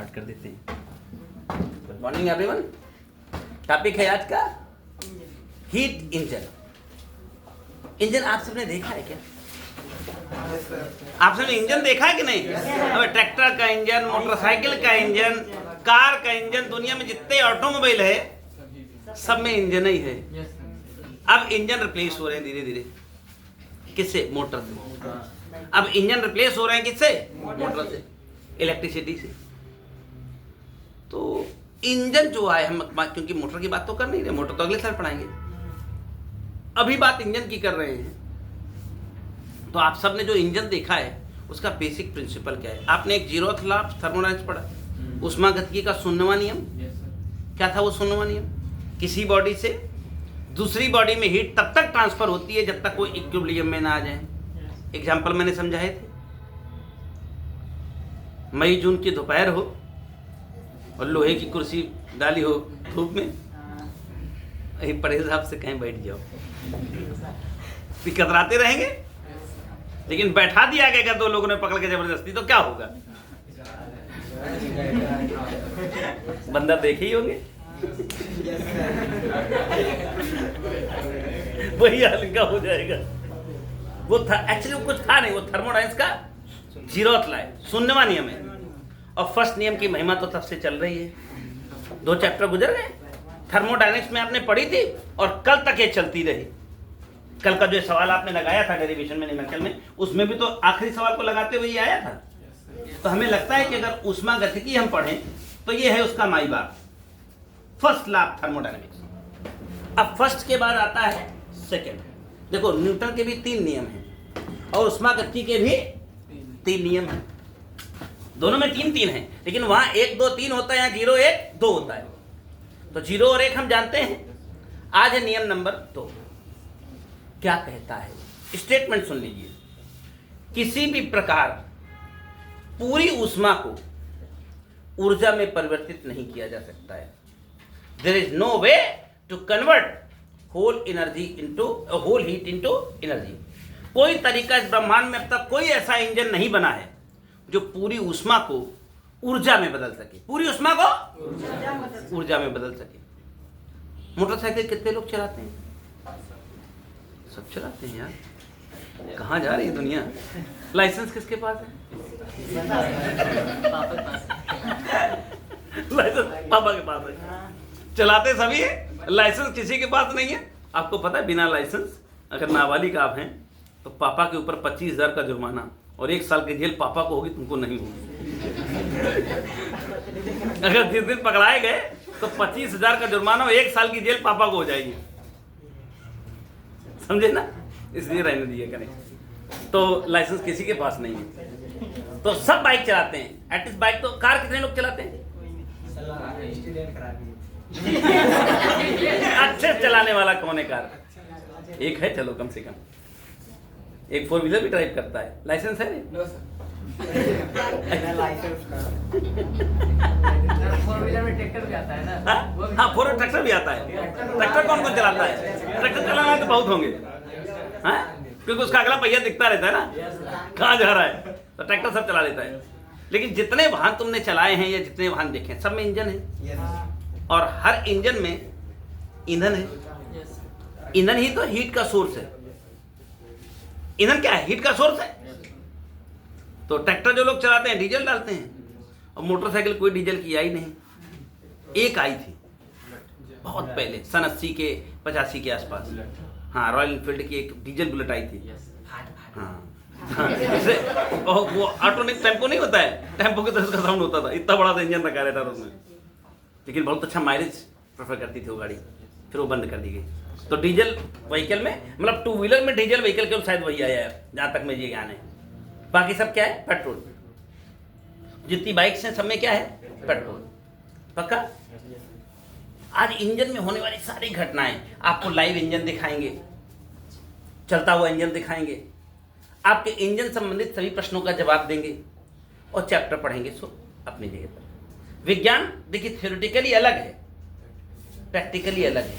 Start कर देते हैं। Good morning everyone. टॉपिक है आज का हीट इंजन। इंजन आप सबने देखा है क्या? आप सबने इंजन देखा है कि नहीं? अब ट्रैक्टर का इंजन, मोटरसाइकिल का इंजन, कार का इंजन, दुनिया में जितने ऑटोमोबाइल है सब में इंजन ही है। अब इंजन रिप्लेस हो रहे हैं धीरे धीरे। किससे? मोटर से। अब इंजन रिप्लेस हो रहे हैं किससे? मोटर से, इलेक्ट्रिसिटी से। तो इंजन जो है, हम क्योंकि मोटर की बात तो कर नहीं रहे, मोटर तो अगले साल पढ़ाएंगे, अभी बात इंजन की कर रहे हैं। तो आप सबने जो इंजन देखा है उसका बेसिक प्रिंसिपल क्या है? आपने एक जीरोथ लॉ ऑफ थर्मोडायनेमिक्स पढ़ा, ऊष्मागतिकी का 0वां नियम। क्या था वो 0वां नियम? किसी बॉडी से दूसरी बॉडी में हीट तब तक ट्रांसफर होती है जब तक वो इक्विलिब्रियम में ना आ जाए। एग्जाम्पल मैंने समझाए थे। मई जून की दोपहर हो और लोहे की कुर्सी डाली हो धूप में, बड़े हिसाब से कहीं बैठ जाओ, कतराते रहेंगे। लेकिन बैठा दिया गया दो लोगों ने पकड़ के जबरदस्ती, तो क्या होगा? बंदर देखे ही होंगे। वही हल्का हो जाएगा। वो था एक्चुअली कुछ था नहीं, वो थर्मोडायनेमिक्स का जीरोथ लॉ है, 0वां नियम है। और फर्स्ट नियम की महिमा तो तब से चल रही है। 2 चैप्टर गुजर गए, थर्मोडायनेमिक्स में आपने पढ़ी थी और कल तक ये चलती रही। कल का जो सवाल आपने लगाया था डेरिवेशन में, न्यूमेरिकल में, उसमें भी तो आखिरी सवाल को लगाते हुए ये आया था। तो हमें लगता है कि अगर ऊष्मागतिकी हम पढ़ें तो ये है उसका माई बाप, फर्स्ट लॉ ऑफ थर्मोडायनेमिक्स। अब फर्स्ट के बाद आता है सेकंड। देखो न्यूटन के भी 3 नियम हैं और ऊष्मागतिकी के भी 3 नियम हैं। दोनों में 3-3 हैं, लेकिन वहां 1 2 3 होता है, यहाँ 0 1 2 होता है। तो 0 और 1 हम जानते हैं। आज है नियम नंबर 2। क्या कहता है? स्टेटमेंट सुन लीजिए। किसी भी प्रकार पूरी ऊष्मा को ऊर्जा में परिवर्तित नहीं किया जा सकता है। There is no way to convert whole heat into energy. कोई तरीका इस ब्रह्मांड में अब तक कोई ऐसा इंजन नहीं बना है जो पूरी ऊष्मा को ऊर्जा में बदल सके। पूरी ऊष्मा को ऊर्जा में बदल सके। मोटरसाइकिल कितने लोग चलाते हैं? सब चलाते हैं यार। कहाँ जा रही है दुनिया? लाइसेंस किसके पास है? लाइसेंस पापा के पास है। चलाते सभी है, लाइसेंस किसी के पास नहीं है। आपको पता है बिना लाइसेंस अगर नाबालिग आप हैं तो पापा के ऊपर 25,000 का जुर्माना और 1 साल की जेल पापा को होगी, तुमको नहीं होगी। अगर जिस दिन पकड़ाए गए तो 25,000 का जुर्माना और 1 साल की जेल पापा को हो जाएगी। समझे ना? इसलिए रहने दिया करें। तो लाइसेंस किसी के पास नहीं है। तो सब बाइक चलाते हैं। एटलीस्ट बाइक तो, कार कितने लोग चलाते हैं? अच्छे चलाने वाला कौन है? कार एक है, चलो कम से कम। एक 4 व्हीलर भी ड्राइव करता है। लाइसेंस है? No sir. फोर व्हीलर में ट्रैक्टर भी आता है ना? हाँ, 4 व्हीलर ट्रैक्टर भी आता है। ट्रैक्टर कौन कौन चलाता है? ट्रैक्टर चलाना तो बहुत होंगे, हाँ? क्योंकि उसका अगला पहिया दिखता रहता है ना कहाँ जा रहा है। तो ट्रैक्टर सब चला लेता है। लेकिन जितने वाहन तुमने चलाए हैं या जितने वाहन देखे हैं, सब में इंजन है। और हर इंजन में ईंधन है। ईंधन ही तो हीट का सोर्स है। ईंधन क्या है? हीट का सोर्स है। तो ट्रैक्टर जो लोग चलाते हैं डीजल डालते हैं, और मोटरसाइकिल कोई डीजल की आई नहीं। एक आई थी बहुत पहले, सन 80 के 85 के आसपास। हाँ, रॉयल एनफील्ड की एक डीजल बुलेट आई थी। हाँ, वो ऑटोनिक टेम्पो नहीं होता है, टेम्पो की तरह का साउंड होता था। इतना बड़ा सा इंजन रखा रहता था उसमें, लेकिन बहुत अच्छा माइलेज प्रेफर करती थी वो गाड़ी। फिर वो बंद कर दी गई। तो डीजल व्हीकल में, मतलब 2 व्हीलर में डीजल व्हीकल केवल शायद वही आया है जहाँ तक मुझे ज्ञान है। बाकी सब क्या है? पेट्रोल। जितनी बाइक्स हैं सब में क्या है? पेट्रोल। पक्का? आज इंजन में होने वाली सारी घटनाएं आपको लाइव इंजन दिखाएंगे, चलता हुआ इंजन दिखाएंगे, आपके इंजन संबंधित सभी प्रश्नों का जवाब देंगे और चैप्टर पढ़ेंगे। सो अपनी जगह पर विज्ञान देखिए थ्योरेटिकली अलग है, प्रैक्टिकली अलग है।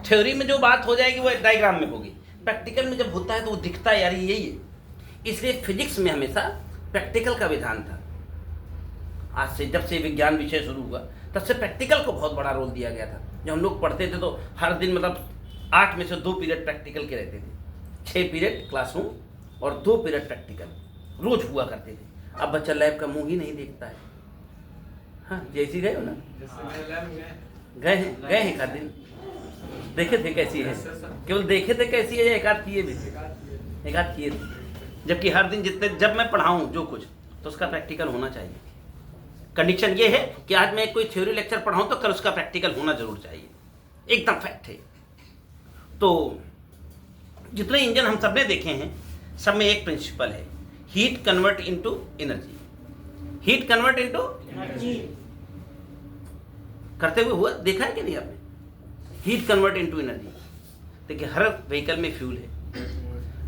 थ्योरी में जो बात हो जाएगी वो डायग्राम में होगी, प्रैक्टिकल में जब होता है तो वो दिखता है यार यही है। इसलिए फिजिक्स में हमेशा प्रैक्टिकल का विधान था। आज से जब से विज्ञान विषय शुरू हुआ तब से प्रैक्टिकल को बहुत बड़ा रोल दिया गया था। जब हम लोग पढ़ते थे तो हर दिन मतलब 8 में से 2 पीरियड प्रैक्टिकल के रहते थे, 6 पीरियड क्लासरूम और 2 पीरियड प्रैक्टिकल रोज हुआ करते थे। अब बच्चा लैब का मुंह ही नहीं देखता है। हाँ, जैसी गए हो ना, गए हैं एक आध दिन, देखे थे कैसी है, केवल देखे थे कैसी है, एक आध किए भी, एक आध किए थे। जबकि हर दिन जितने जब मैं पढ़ाऊँ जो कुछ तो उसका प्रैक्टिकल होना चाहिए। कंडीशन ये है कि आज मैं कोई थ्योरी लेक्चर पढ़ाऊँ तो कल उसका प्रैक्टिकल होना जरूर चाहिए, एकदम फैक्ट है। तो जितने इंजन हम सब ने देखे हैं सब में एक प्रिंसिपल है, heat convert into energy. Heat convert into energy करते हुए हुआ देखा है कि नहीं आपने? Heat convert into energy. देखिए हर व्हीकल में फ्यूल है,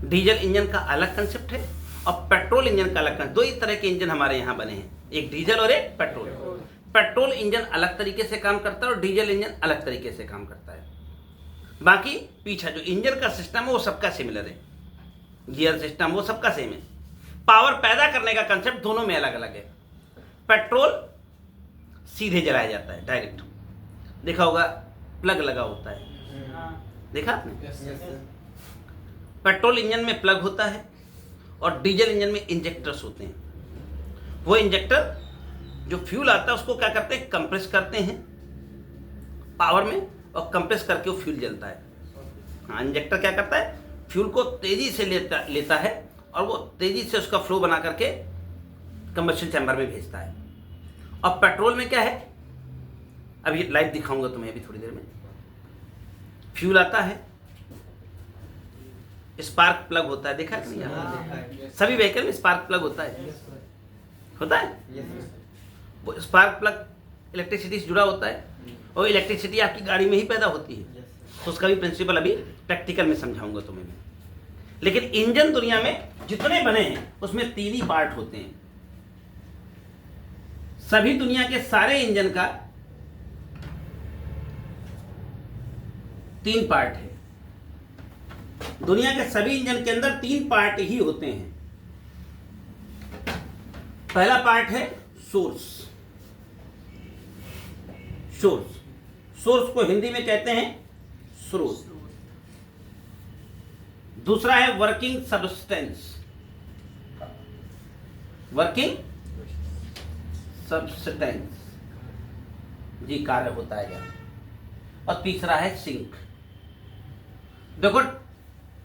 डीजल इंजन का अलग कंसेप्ट है और पेट्रोल इंजन का अलग कंसेप्ट। दो ही तरह के इंजन हमारे यहाँ बने हैं, एक डीजल और एक पेट्रोल। पेट्रोल इंजन अलग तरीके से काम करता है और डीजल इंजन अलग तरीके से काम करता है। बाकी पीछा जो इंजन का सिस्टम है वो सबका सिमिलर है, गियर सिस्टम वो सबका सेम है। पावर पैदा करने का कंसेप्ट दोनों में अलग अलग है। पेट्रोल सीधे जलाया जाता है, डायरेक्ट। देखा होगा प्लग लगा होता है, देखा आपने? पेट्रोल इंजन में प्लग होता है और डीजल इंजन में इंजेक्टर्स होते हैं। वो इंजेक्टर जो फ्यूल आता है उसको क्या करते हैं, कंप्रेस करते हैं पावर में और कंप्रेस करके वो फ्यूल जलता है। हाँ, इंजेक्टर क्या करता है, फ्यूल को तेजी से लेता है और वो तेजी से उसका फ्लो बना करके कंबशन चैम्बर में भेजता है। और पेट्रोल में क्या है, अभी लाइव दिखाऊंगा तुम्हें अभी थोड़ी देर में। फ्यूल आता है, स्पार्क प्लग होता है, देखा है नहीं? सभी व्हीकल में स्पार्क प्लग होता है, होता है। वो स्पार्क प्लग इलेक्ट्रिसिटी से जुड़ा होता है और इलेक्ट्रिसिटी आपकी गाड़ी में ही पैदा होती है। तो उसका भी प्रिंसिपल अभी प्रैक्टिकल में समझाऊंगा तुम्हें मैं। लेकिन इंजन दुनिया में जितने बने हैं उसमें 3 ही पार्ट होते हैं। सभी दुनिया के सारे इंजन का 3 पार्ट है। दुनिया के सभी इंजन के अंदर 3 पार्ट ही होते हैं। पहला पार्ट है सोर्स। सोर्स को हिंदी में कहते हैं स्रोत। दूसरा है वर्किंग सब्सटेंस, वर्किंग सब्सटेंस जी कार्य होता है यहाँ। और तीसरा है सिंक। देखो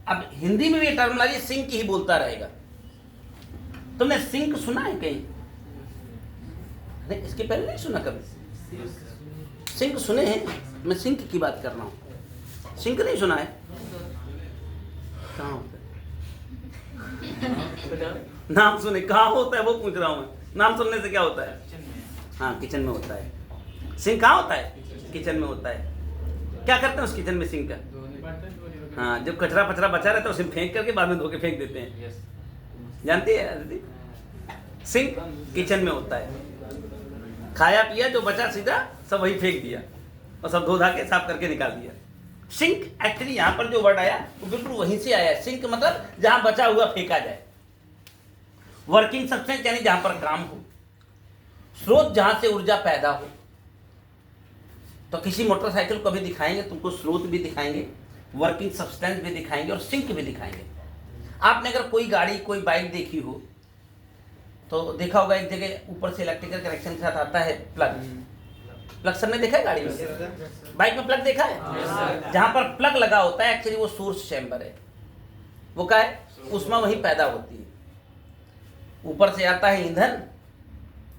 अब हिंदी में भी टर्मिनोलॉजी सिंक ही बोलता रहेगा। तुमने सिंक सुना है कहीं? नहीं, इसके पहले नहीं सुना कभी। सिंक सुने हैं, मैं सिंक की बात कर रहा हूं। सिंक नहीं सुना है? कहाँ होता है? नाम सुने, कहाँ होता है वो पूछ रहा हूं मैं। नाम सुनने से क्या होता है? हाँ, किचन में होता है। सिंक कहाँ होता है? किचन में होता है। क्या करते हैं उस किचन में सिंक का? हाँ, जब कचरा पचरा बचा रहता है उसे फेंक करके बाद में धो के फेंक देते हैं। जानती है? सिंक किचन में होता है। खाया पिया जो बचा सीधा सब वही फेंक दिया और सब धो धा के साफ करके निकाल दिया। सिंक एक्चुअली यहाँ पर जो वर्ड आया वो बिल्कुल वहीं से आया है। सिंक मतलब जहाँ बचा हुआ फेंका जाए। वर्किंग सब्सटेंस यानी जहाँ पर काम हो। स्रोत जहाँ से ऊर्जा पैदा हो। तो किसी मोटरसाइकिल को भी दिखाएंगे तुमको, स्रोत भी दिखाएंगे, वर्किंग सब्सटेंस भी दिखाएंगे और सिंक भी दिखाएंगे। आपने अगर कोई गाड़ी कोई बाइक देखी हो तो देखा होगा एक जगह ऊपर से इलेक्ट्रिकल कनेक्शन के साथ आता है प्लग। प्लग सबने देखा है गाड़ी में? बाइक में प्लग देखा है? जहां पर प्लग लगा होता है एक्चुअली वो सोर्स चैम्बर है। वो क्या है? उसमें वही पैदा होती है। ऊपर से आता है ईंधन,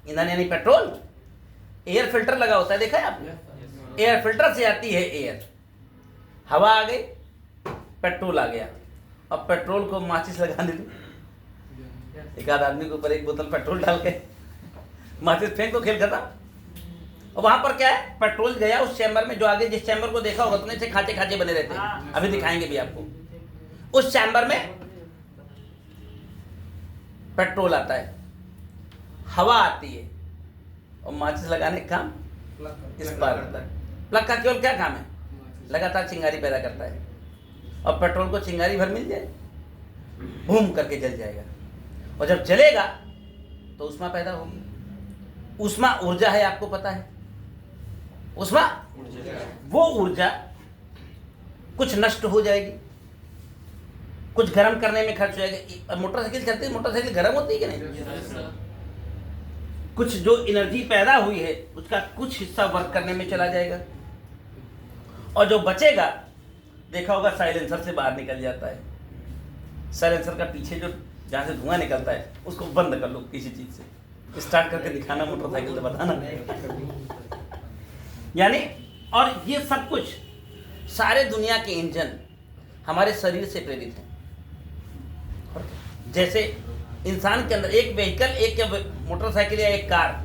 ईंधन यानी पेट्रोल। एयर फिल्टर लगा होता है, देखा है आपने? एयर फिल्टर से आती है एयर, हवा आ गई, पेट्रोल आ गया। अब पेट्रोल को माचिस लगाने दो, एक आध आदमी के ऊपर एक बोतल पेट्रोल डाल के माचिस फेंक दो, खेल खत्म। और वहां पर क्या है? पेट्रोल गया उस चैम्बर में, जो आगे जिस चैम्बर को देखा होगा तुमने, से खांचे खांचे बने रहते हैं, अभी दिखाएंगे भी आपको। उस चैम्बर में पेट्रोल आता है, हवा आती है और माचिस लगाने का काम स्पार्क होता है। प्लग का केवल क्या काम है? लगातार चिंगारी पैदा करता है और पेट्रोल को चिंगारी भर मिल जाए बूम करके जल जाएगा। और जब जलेगा तो उष्मा पैदा होगी। ऊष्मा ऊर्जा है, आपको पता है। ऊष्मा वो ऊर्जा कुछ नष्ट हो जाएगी, कुछ गर्म करने में खर्च हो जाएगी। मोटरसाइकिल चलती है, मोटरसाइकिल गर्म होती है कि नहीं? कुछ जो एनर्जी पैदा हुई है उसका कुछ हिस्सा वर्क करने में चला जाएगा, और जो बचेगा देखा होगा साइलेंसर से बाहर निकल जाता है। साइलेंसर का पीछे जो जहाँ से धुआं निकलता है उसको बंद कर लो किसी चीज से, स्टार्ट करके दिखाना मोटरसाइकिल से, बताना। यानी और ये सब कुछ सारे दुनिया के इंजन हमारे शरीर से प्रेरित हैं। जैसे इंसान के अंदर एक व्हीकल, एक मोटरसाइकिल या एक कार,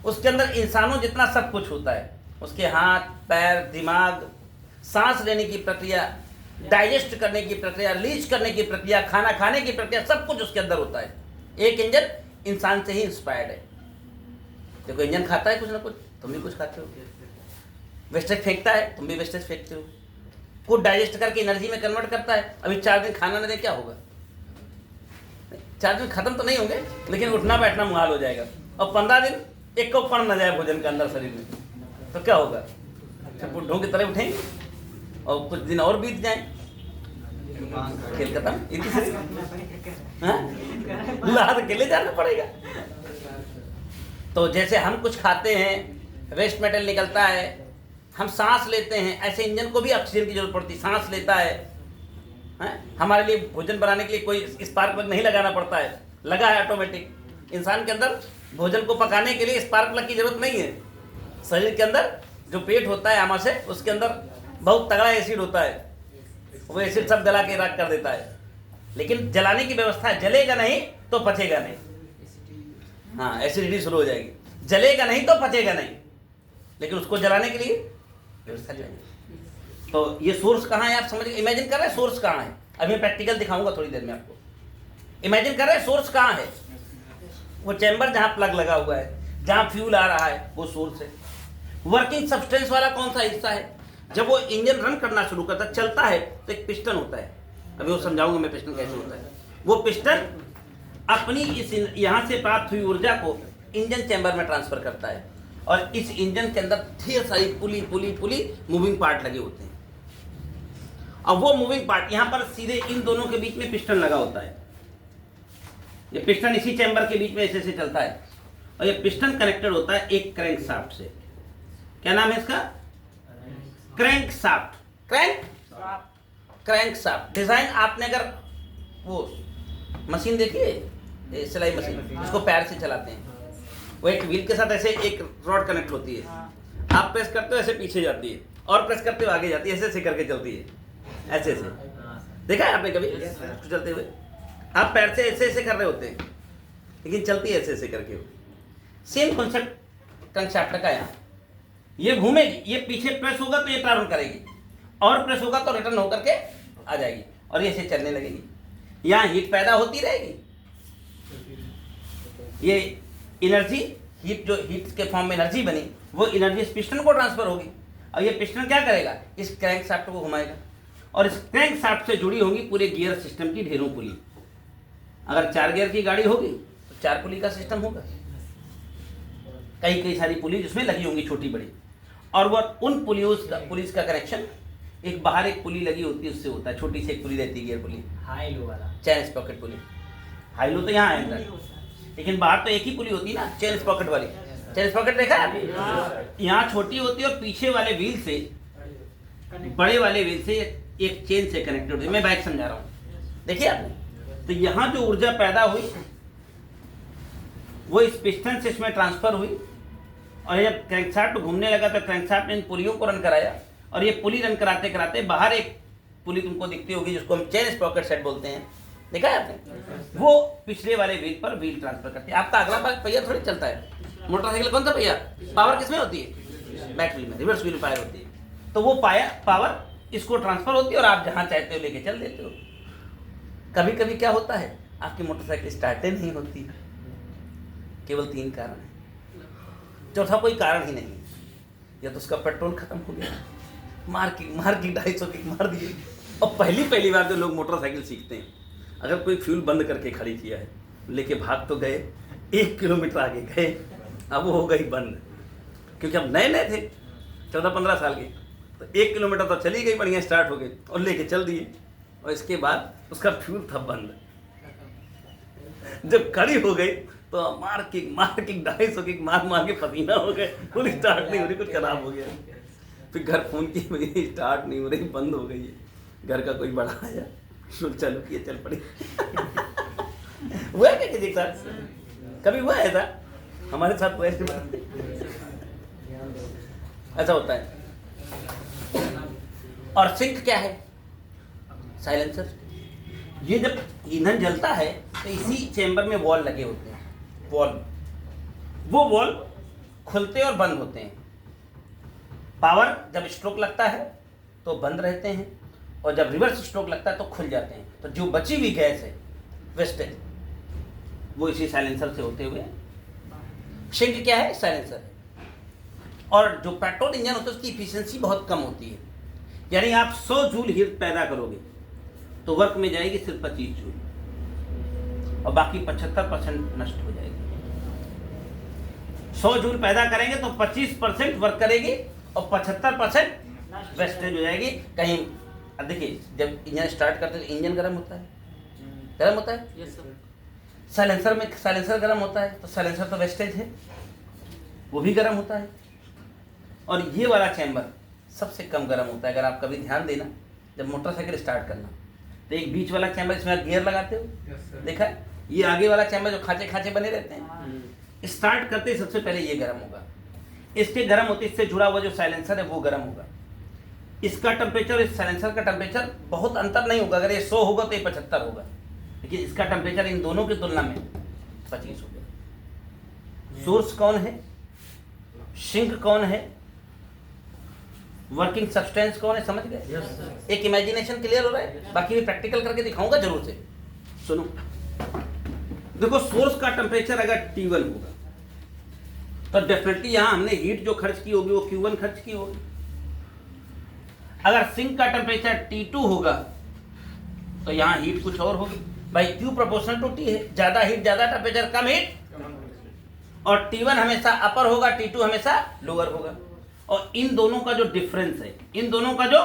उसके अंदर इंसानों जितना सब कुछ होता है। उसके हाथ, पैर, दिमाग, सांस लेने की प्रक्रिया, डाइजेस्ट करने की प्रक्रिया, लीच करने की प्रक्रिया, खाना खाने की प्रक्रिया, सब कुछ उसके अंदर होता है। एक इंजन इंसान से ही इंस्पायर्ड है। देखो इंजन खाता है कुछ ना कुछ, तुम भी कुछ खाते हो। वेस्टेज फेंकता है, तुम भी वेस्टेज फेंकते हो। कुछ डाइजेस्ट करके एनर्जी में कन्वर्ट करता है। अभी 4 दिन खाना न दे क्या होगा? 4 दिन खत्म तो नहीं होंगे, लेकिन उठना बैठना मुहाल हो जाएगा। और 15 दिन एक को पड़ न जाए भोजन के अंदर शरीर में, तो क्या होगा? सब बुढ़ों की तरह उठेंगे और कुछ दिन और बीत जाएं, खेल खत्म। इतनी लाद के ले जाना पड़ेगा। तो जैसे हम कुछ खाते हैं, वेस्ट मेटल निकलता है, हम सांस लेते हैं, ऐसे इंजन को भी ऑक्सीजन की जरूरत पड़ती है। सांस लेता है, हमारे लिए भोजन बनाने के लिए कोई स्पार्क प्लग नहीं लगाना पड़ता है, लगा है ऑटोमेटिक। इंसान के अंदर भोजन को पकाने के लिए स्पार्क प्लग की जरूरत नहीं है। शरीर के अंदर जो पेट होता है आमाशय, उसके अंदर बहुत तगड़ा एसिड होता है, वो एसिड सब जला के राख कर देता है। लेकिन जलाने की व्यवस्था है, जलेगा नहीं तो पचेगा नहीं। हाँ, एसिडिटी शुरू हो जाएगी। जलेगा नहीं तो पचेगा नहीं, लेकिन उसको जलाने के लिए व्यवस्था चाहिए। तो ये सोर्स कहाँ है आप समझ, इमेजिन कर रहे हैं सोर्स कहाँ है। अभी मैं प्रैक्टिकल दिखाऊंगा थोड़ी देर में आपको। इमेजिन कर रहे हैं सोर्स कहाँ है। वो चैम्बर जहाँ प्लग लगा हुआ है, जहाँ फ्यूल आ रहा है, वो सोर्स है। वर्किंग सब्सटेंस वाला कौन सा हिस्सा है? जब वो इंजन रन करना शुरू करता है, चलता है, तो एक पिस्टन होता है। अभी वो समझाऊंगा मैं पिस्टन कैसे होता है। वो पिस्टन अपनी इस यहाँ से प्राप्त हुई ऊर्जा को इंजन चैम्बर में ट्रांसफर करता है, और इस इंजन के अंदर ढेर सारी पुली पुली पुली मूविंग पार्ट लगे होते हैं। और वो मूविंग पार्ट यहाँ पर सीधे इन दोनों के बीच में पिस्टन लगा होता है। ये पिस्टन इसी चैम्बर के बीच में ऐसे से चलता है, और ये पिस्टन कनेक्टेड होता है एक क्रैंक शाफ्ट से। क्या नाम है इसका? Crank shaft. Crank shaft design आपने अगर वो मशीन देखी है, सिलाई मशीन, इसको पैर से चलाते हैं। वो एक व्हील के साथ ऐसे एक रॉड कनेक्ट होती है, आप प्रेस करते हो ऐसे पीछे जाती है, और प्रेस करते हो आगे जाती है, ऐसे ऐसे करके चलती है। ऐसे ऐसे देखा है आपने कभी चलते हुए? आप पैर से ऐसे ऐसे कर रहे होते हैं, लेकिन चलती है ऐसे ऐसे करके। सेम कॉन्सेप्ट क्रैंकशाफ्ट का। यहाँ ये घूमेगी, ये पीछे प्रेस होगा तो ये ट्रैवल करेगी, और प्रेस होगा तो रिटर्न होकर के आ जाएगी, और ये ऐसे चलने लगेगी। यहाँ हीट पैदा होती रहेगी। ये एनर्जी, हीट जो हीट के फॉर्म में एनर्जी बनी, वो एनर्जी इस पिस्टन को ट्रांसफर होगी, और ये पिस्टन क्या करेगा? इस क्रैंक शाफ्ट को घुमाएगा, और इस क्रैंक शाफ्ट से जुड़ी होंगी पूरे गियर सिस्टम की ढेरों पुली। अगर 4 गियर की गाड़ी होगी तो 4 पुली का सिस्टम होगा, कई सारी पुली जिसमें लगी होंगी छोटी बड़ी। और वह उन पुलिस का कनेक्शन एक बाहर एक पुली लगी होती है उससे होता है। छोटी सी एक पुली रहती है, गियर पुली, हाई लो वाला, चेन स्प्रॉकेट पुली। हाई लो तो यहाँ है अंदर, लेकिन बाहर तो एक ही पुली होती है ना, चेन स्प्रॉकेट वाली। चेन स्प्रॉकेट देखा है आपने? यहाँ छोटी होती है, और पीछे वाले व्हील से, बड़े वाले व्हील से एक चेन से कनेक्टेड होती है। मैं बाइक समझा रहा हूँ, देखिए आपने। तो यहाँ जो ऊर्जा पैदा हुई वो इस पिस्टन से इसमें ट्रांसफर हुई, और जब क्रैंकशाफ्ट घूमने लगा तो क्रैंकशाफ्ट ने इन पुलियों को रन कराया, और ये पुली रन कराते कराते बाहर एक पुली तुमको दिखती होगी जिसको हम चेन स्प्रॉकेट सेट बोलते हैं, देखा है आपने? वो पिछले वाले व्हील पर व्हील ट्रांसफर करती है। आपका अगला पहिया थोड़ी चलता है। मोटरसाइकिल कौन सा पहिया? पावर किसमें होती है? बैक व्हील में, रिवर्स व्हील फायर होती है। तो वो पावर इसको ट्रांसफर होती है, और आप जहाँ चाहते हो लेके चल देते हो। कभी कभी क्या होता है, आपकी मोटरसाइकिल स्टार्ट नहीं होती, केवल 3 कारण है, चौथा कोई कारण ही नहीं। या तो उसका पेट्रोल खत्म हो गया, मार की 250 किक मार दिए। और पहली बार जो लोग मोटरसाइकिल सीखते हैं, अगर कोई फ्यूल बंद करके खड़ी किया है, लेके भाग तो गए, 1 किलोमीटर आगे गए, अब वो हो गई बंद, क्योंकि हम नए नए थे 14-15 साल के, तो 1 किलोमीटर तो चली गई, बढ़िया स्टार्ट हो गई और लेके चल दिए, और इसके बाद उसका फ्यूल था बंद। जब खड़ी हो गई तो मार किक 250 किक मार के पसीना हो गए, फुल स्टार्ट नहीं हो रही, कुछ खराब हो गया। फिर घर फोन की, मुझे स्टार्ट नहीं हो रही, बंद हो गई है। घर का कोई बड़ा आया, चालू किए, चल पड़ी। हुआ क्या किसी के साथ? कभी हुआ ऐसा? हमारे साथ हुआ ऐसी बात? ऐसा होता है। और सिंक क्या है? साइलेंसर। ये जब ईंधन जलता है तो इसी चेंबर में वॉल लगे होते हैं, वॉल। वो वॉल खुलते और बंद होते हैं। पावर जब स्ट्रोक लगता है तो बंद रहते हैं, और जब रिवर्स स्ट्रोक लगता है तो खुल जाते हैं। तो जो बची हुई गैस है, वेस्टेज, वो इसी साइलेंसर से होते हुए। सिंक क्या है? साइलेंसर है। और जो पेट्रोल इंजन होता है उसकी इफिशिएंसी बहुत कम होती है, यानी आप 100 जूल हीट पैदा करोगे तो वर्क में जाएगी सिर्फ 25 जूल, और बाकी 75% नष्ट हो जाएगी। 100 जूल पैदा करेंगे तो 25% वर्क करेगी और 75% वेस्टेज हो जाएगी कहीं। अब देखिए, जब इंजन स्टार्ट करते हैं तो इंजन गर्म होता है, गर्म होता है। साइलेंसर में साइलेंसर गर्म होता है, तो साइलेंसर तो वेस्टेज है, वो भी गर्म होता है। और ये वाला चैम्बर सबसे कम गर्म होता है। अगर आप कभी ध्यान देना, जब मोटरसाइकिल स्टार्ट करना तो एक बीच वाला चैम्बर, इसमें आप गियर लगाते हो, देखा है? ये आगे वाला चैम्बर जो खांचे खांचे बने रहते हैं, स्टार्ट करते ही सबसे पहले ये गर्म होगा। इसके गर्म होते, इससे जुड़ा हुआ जो साइलेंसर है वो गर्म होगा। इसका टेम्परेचर, इस साइलेंसर का टेम्परेचर बहुत अंतर नहीं होगा। अगर ये 100 होगा तो ये 75 होगा, लेकिन इसका टेम्परेचर इन दोनों की तुलना में 25 होगा। सोर्स कौन है? सिंक कौन है? वर्किंग सब्सटेंस कौन है? समझ गए? एक इमेजिनेशन क्लियर हो रहा है? बाकी भी प्रैक्टिकल करके दिखाऊंगा जरूर से। सुनो, देखो, सोर्स का टेम्परेचर अगर T1 होगा तो डेफिनेटली यहां हमने हीट जो खर्च की होगी वो Q1 खर्च की होगी। अगर सिंक का टेम्परेचर T2 होगा तो यहां हीट कुछ और होगी। भाई Q प्रोपोर्शनल टू T है, ज्यादा हीट ज्यादा टेम्परेचर, कम हीट। और T1 हमेशा अपर होगा, T2 हमेशा लोअर होगा। और इन दोनों का जो डिफरेंस है, इन दोनों का जो,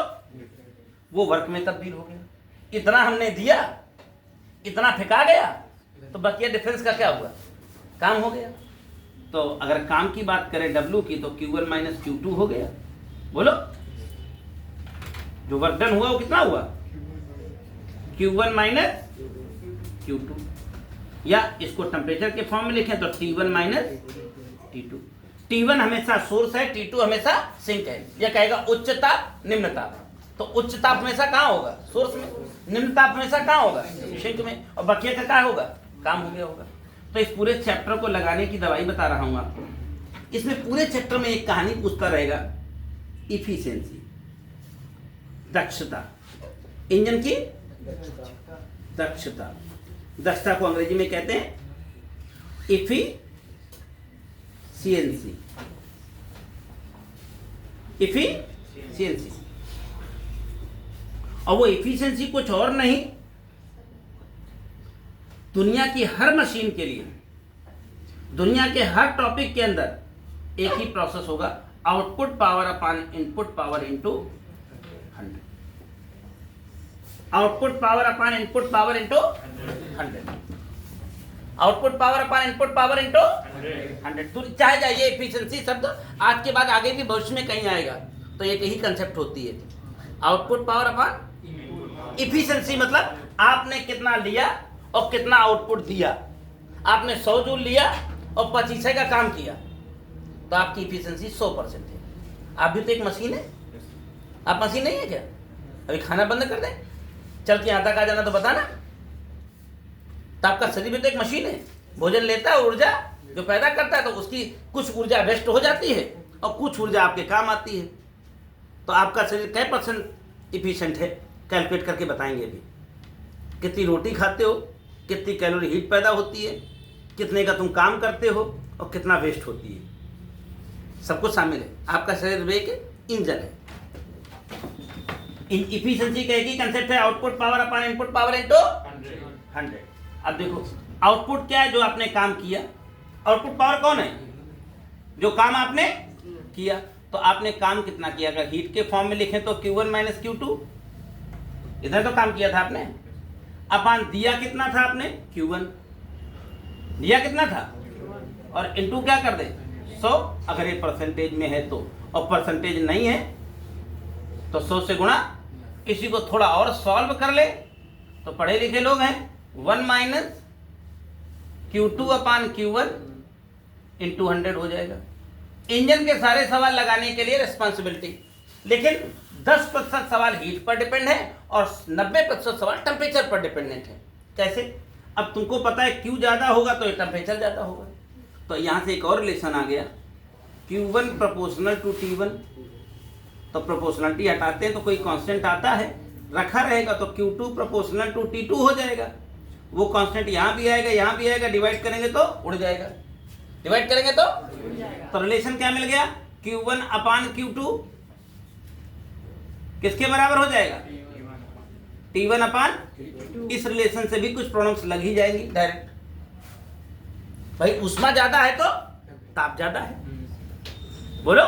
वो वर्क में तब्दील हो गया। इतना हमने दिया, इतना फेंका गया, तो बकिया डिफरेंस का क्या हुआ? काम हो गया। तो अगर काम की बात करें W की, तो Q1 माइनस Q2 हो गया। बोलो, जो वर्क डन हुआ वो कितना हुआ? Q1 minus Q2। या इसको टेम्परेचर के फॉर्म में लिखें तो T1 माइनस T2। T1 हमेशा सोर्स है, T2 हमेशा सिंक है। यह कहेगा उच्च ताप निम्न ताप, तो उच्च ताप हमेशा कहाँ होगा? सोर्स में। निम्न ताप हमेशा कहाँ होगा? सिंक में। और बकिया का क्या होगा? काम हो गया होगा। तो इस पूरे चैप्टर को लगाने की दवाई बता रहा हूं आपको। इसमें पूरे चैप्टर में एक कहानी पूछता रहेगा, इफिशिएंसी, दक्षता, इंजन की दक्षता। दक्षता को अंग्रेजी में कहते हैं इफिशिएंसी, इफिशिएंसी। और वो इफिशिएंसी कुछ और नहीं, दुनिया की हर मशीन के लिए, दुनिया के हर टॉपिक के अंदर एक ही प्रोसेस होगा, output power upon input power into 100। Output power upon input power into 100। Output power upon input power into 100। चाहे जाइए, एफिशिएंसी शब्द आज के बाद आगे भी भविष्य में कहीं आएगा, तो एक ही कंसेप्ट होती है, आउटपुट पावर अपॉन इफिशिएंसी। मतलब आपने कितना लिया और कितना आउटपुट दिया। आपने 100 जूल लिया और 25 का काम किया, तो आपकी इफिशिएंसी 100% है। आप भी तो एक मशीन है। आप मशीन नहीं है क्या? अभी खाना बंद कर दें, चल के यहाँ तक आ जाना तो बताना। तो आपका शरीर भी तो एक मशीन है, भोजन लेता है, ऊर्जा जो पैदा करता है, तो उसकी कुछ ऊर्जा वेस्ट हो जाती है और कुछ ऊर्जा आपके काम आती है। तो आपका शरीर कै % इफिशिएंट है, कैलकुलेट करके बताएंगे अभी। कितनी रोटी खाते हो, कितनी कैलोरी हीट पैदा होती है, कितने का तुम काम करते हो और कितना वेस्ट होती है, सब कुछ शामिल है। आपका शरीर एक इंजन है। इन इफिशिएंसी का एक ही कंसेप्ट है, output power upon input power into 100। अब देखो, आउटपुट क्या है? जो आपने काम किया। आउटपुट पावर कौन है? जो काम आपने किया। तो आपने काम कितना किया? अगर हीट के फॉर्म में लिखें तो Q1 माइनस Q2, इधर तो काम किया था आपने। अपान दिया कितना था आपने? Q1 दिया कितना था, और इनटू क्या कर दे 100, अगर ये परसेंटेज में है तो, और परसेंटेज नहीं है तो 100 से गुणा। इसी को थोड़ा और सॉल्व कर ले तो पढ़े लिखे लोग हैं, 1 माइनस Q2 अपान Q1 इंटू 100 हो जाएगा। इंजन के सारे सवाल लगाने के लिए रिस्पॉन्सिबिलिटी, लेकिन 10% सवाल हीट पर डिपेंड है और 90% सवाल टेम्परेचर पर डिपेंडेंट है। कैसे? अब तुमको पता है Q ज़्यादा होगा तो ये टेम्परेचर ज़्यादा होगा, तो यहाँ से एक और रिलेशन आ गया, Q1 प्रोपोर्शनल टू T1। तो प्रोपोर्शनलिटी हटाते हैं तो कोई कांस्टेंट आता है, रखा रहेगा तो Q2 प्रोपोर्शनल टू T2 हो जाएगा। वो कांस्टेंट यहाँ भी आएगा, यहाँ भी आएगा, डिवाइड करेंगे तो उड़ जाएगा, डिवाइड करेंगे तो रिलेशन क्या मिल गया? Q1 अपान Q2 किसके बराबर हो जाएगा? T1 अपान। इस रिलेशन से भी कुछ प्रॉब्लम्स लग ही जाएंगी डायरेक्ट। भाई उष्मा ज्यादा है तो ताप ज्यादा है, बोलो।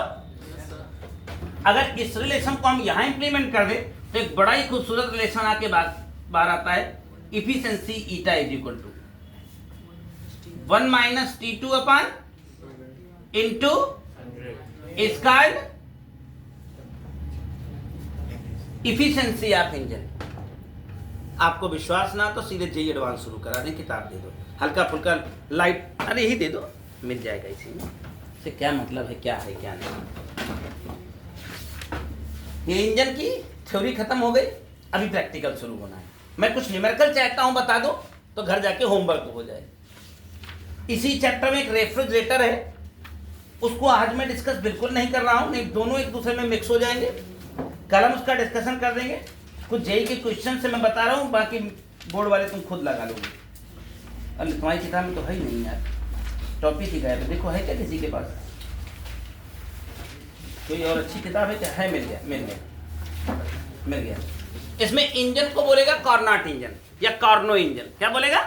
अगर इस रिलेशन को हम यहां इंप्लीमेंट कर दे तो एक बड़ा ही खूबसूरत रिलेशन आके बाहर आता है, efficiency eta is equal to 1 minus T2 upon into squared efficiency of engine. आपको विश्वास ना तो सीधे जेई एडवांस शुरू करा दें, किताब दे दो, हल्का फुल्का लाइट, अरे ही दे दो, मिल जाएगा इसी में। से क्या मतलब है, क्या है क्या नहीं। ये इंजन की थ्योरी खत्म हो गई, अभी प्रैक्टिकल शुरू होना है। मैं कुछ न्यूमेरिकल चाहता हूं बता दो तो घर जाके होमवर्क हो जाए। इसी चैप्टर में एक रेफ्रिजरेटर है, उसको आज मैं डिस्कस बिल्कुल नहीं कर रहा हूं, नहीं दोनों एक दूसरे में मिक्स हो जाएंगे। कल हम उसका डिस्कशन कर देंगे। कुछ जेई के क्वेश्चन से मैं बता रहा हूं, बाकी बोर्ड वाले तुम खुद लगा लोगे। अरे तुम्हारी किताब में तो है ही नहीं यार, टॉपिक ही गायब है। देखो है क्या किसी के पास कोई और अच्छी किताब है क्या? है, मिल गया मिल गया मिल गया। इसमें इंजन को बोलेगा कार्नोट इंजन या कार्नो इंजन। क्या बोलेगा?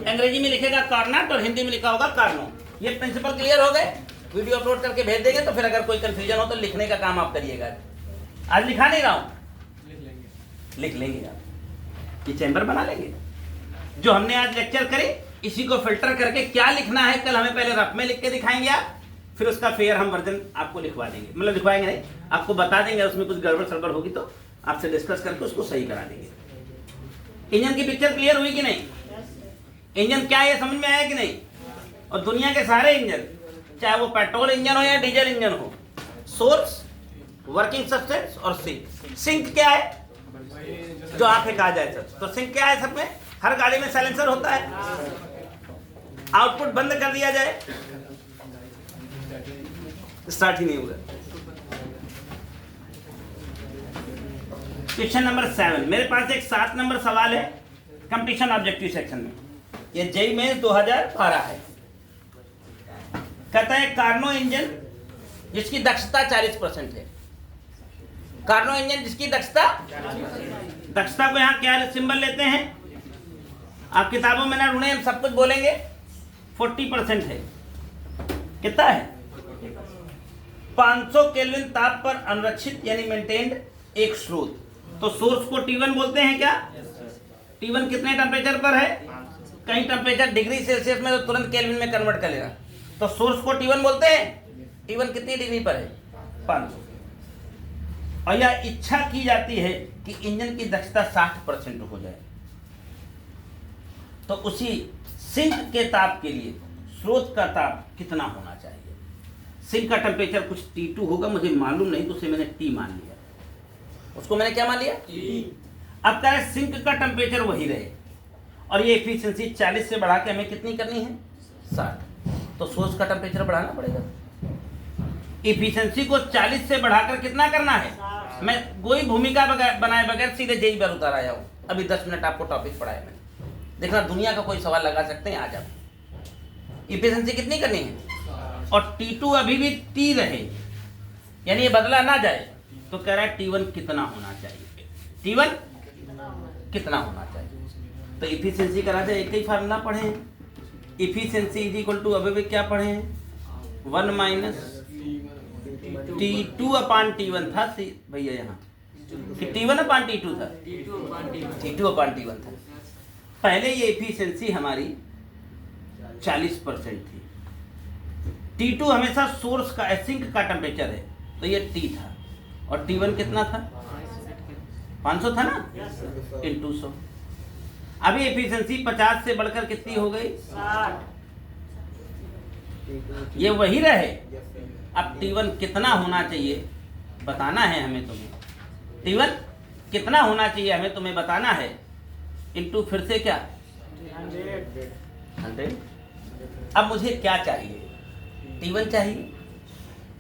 अंग्रेजी में लिखेगा कार्नोट और हिंदी में लिखा होगा कार्नो। ये प्रिंसिपल क्लियर हो गए? वीडियो अपलोड करके भेज देंगे तो फिर अगर कोई कंफ्यूजन हो तो लिखने का काम आप करिएगा। आज लिखा नहीं रहा हूं, लिख लेंगे आप, ये चैम्बर बना लेंगे। जो हमने आज लेक्चर करे इसी को फिल्टर करके क्या लिखना है कल हमें पहले रफ में लिख के दिखाएंगे आप, फिर उसका फेयर हम वर्जन आपको लिखवा देंगे, मतलब लिखवाएंगे नहीं, आपको बता देंगे। उसमें कुछ गड़बड़ सड़बड़ होगी तो आपसे डिस्कस करके उसको सही करा देंगे। इंजन की पिक्चर क्लियर हुई कि नहीं? इंजन क्या है समझ में आया कि नहीं? और दुनिया के सारे इंजन, चाहे वो पेट्रोल इंजन हो या डीजल इंजन हो, सोर्स, वर्किंग सब्सटेंस और सिंक। सिंक क्या है? जो आंखें कहा जाए सब। तो सिंक क्या है? सब में हर गाड़ी में साइलेंसर होता है, आउटपुट बंद कर दिया जाए स्टार्ट ही नहीं होगा। क्वेश्चन नंबर 7, मेरे पास एक 7 नंबर सवाल है कंपटीशन ऑब्जेक्टिव सेक्शन में, ये जेई में 2012 है। कहता है कार्नो इंजन जिसकी दक्षता 40% है। कार्नो इंजन जिसकी दक्षता को यहां क्या सिंबल लेते हैं? आप किताबों में ना ढूंढे, हम सब कुछ बोलेंगे। 40% है। कितना है? 500 केल्विन ताप पर अनुरक्षित यानी मेंटेन्ड एक स्रोत। तो सोर्स को T1 बोलते हैं क्या? T1 कितने टेम्परेचर पर है? कहीं टेम्परेचर डिग्री सेल्सियस में तो तुरंत केल्विन में कन्वर्ट कर लेगा। तो सोर्स को T1 बोलते हैं। T1 कितनी डिग्री पर है? 500। और यह इच्छा की जाती है कि इंजन की दक्षता 60% हो जाए। तो उसी सिंक के ताप के लिए स्रोत का ताप कितना होना चाहिए? सिंक का टेम्परेचर कुछ T2 होगा, मुझे मालूम नहीं, तो उसे मैंने T मान लिया। उसको मैंने क्या मान लिया? अब कह रहे सिंक का टेम्परेचर वही रहे और ये एफिशिएंसी 40 से बढ़ा के हमें कितनी करनी है? 60। तो सोर्स का टेम्परेचर बढ़ाना पड़ेगा। एफिशिएंसी को 40 से बढ़ाकर कितना करना है? मैं कोई भूमिका बनाए बगैर सीधे जेई पर उतार आया हूँ। अभी 10 मिनट आपको टॉपिक पढ़ाया मैंने। देखना दुनिया का कोई सवाल लगा सकते हैं आज आप। एफिशिएंसी कितनी करनी है? और T2 अभी भी T रहे, यानी ये बदला ना जाए। तो कह रहा है T1 कितना होना चाहिए? T1 कितना होना चाहिए? तो एफिशिएंसी करा जाए, एक ही फार्मूला पढ़े, एफिशिएंसी इज इक्वल टू, अभी क्या पढ़े हैं? 1 माइनस T2 अपान T1 था भैया यहाँ कि T1 अपान T2 था, T2 अपान T1 था। पहले ये एफिशिएंसी हमारी 40% थी। T2 हमेशा सोर्स का सिंक का टेम्परेचर है, तो ये T था, और T1 कितना था, 500 था ना, इंटू 100। अभी एफिशिएंसी 50 से बढ़कर कितनी हो गई, 60। ये वही रहे। अब T1 कितना होना चाहिए बताना है हमें, तुम्हें T1 कितना होना चाहिए हमें तुम्हें बताना है, इंटू फिर से क्या 100। अब मुझे क्या चाहिए, T1 चाहिए।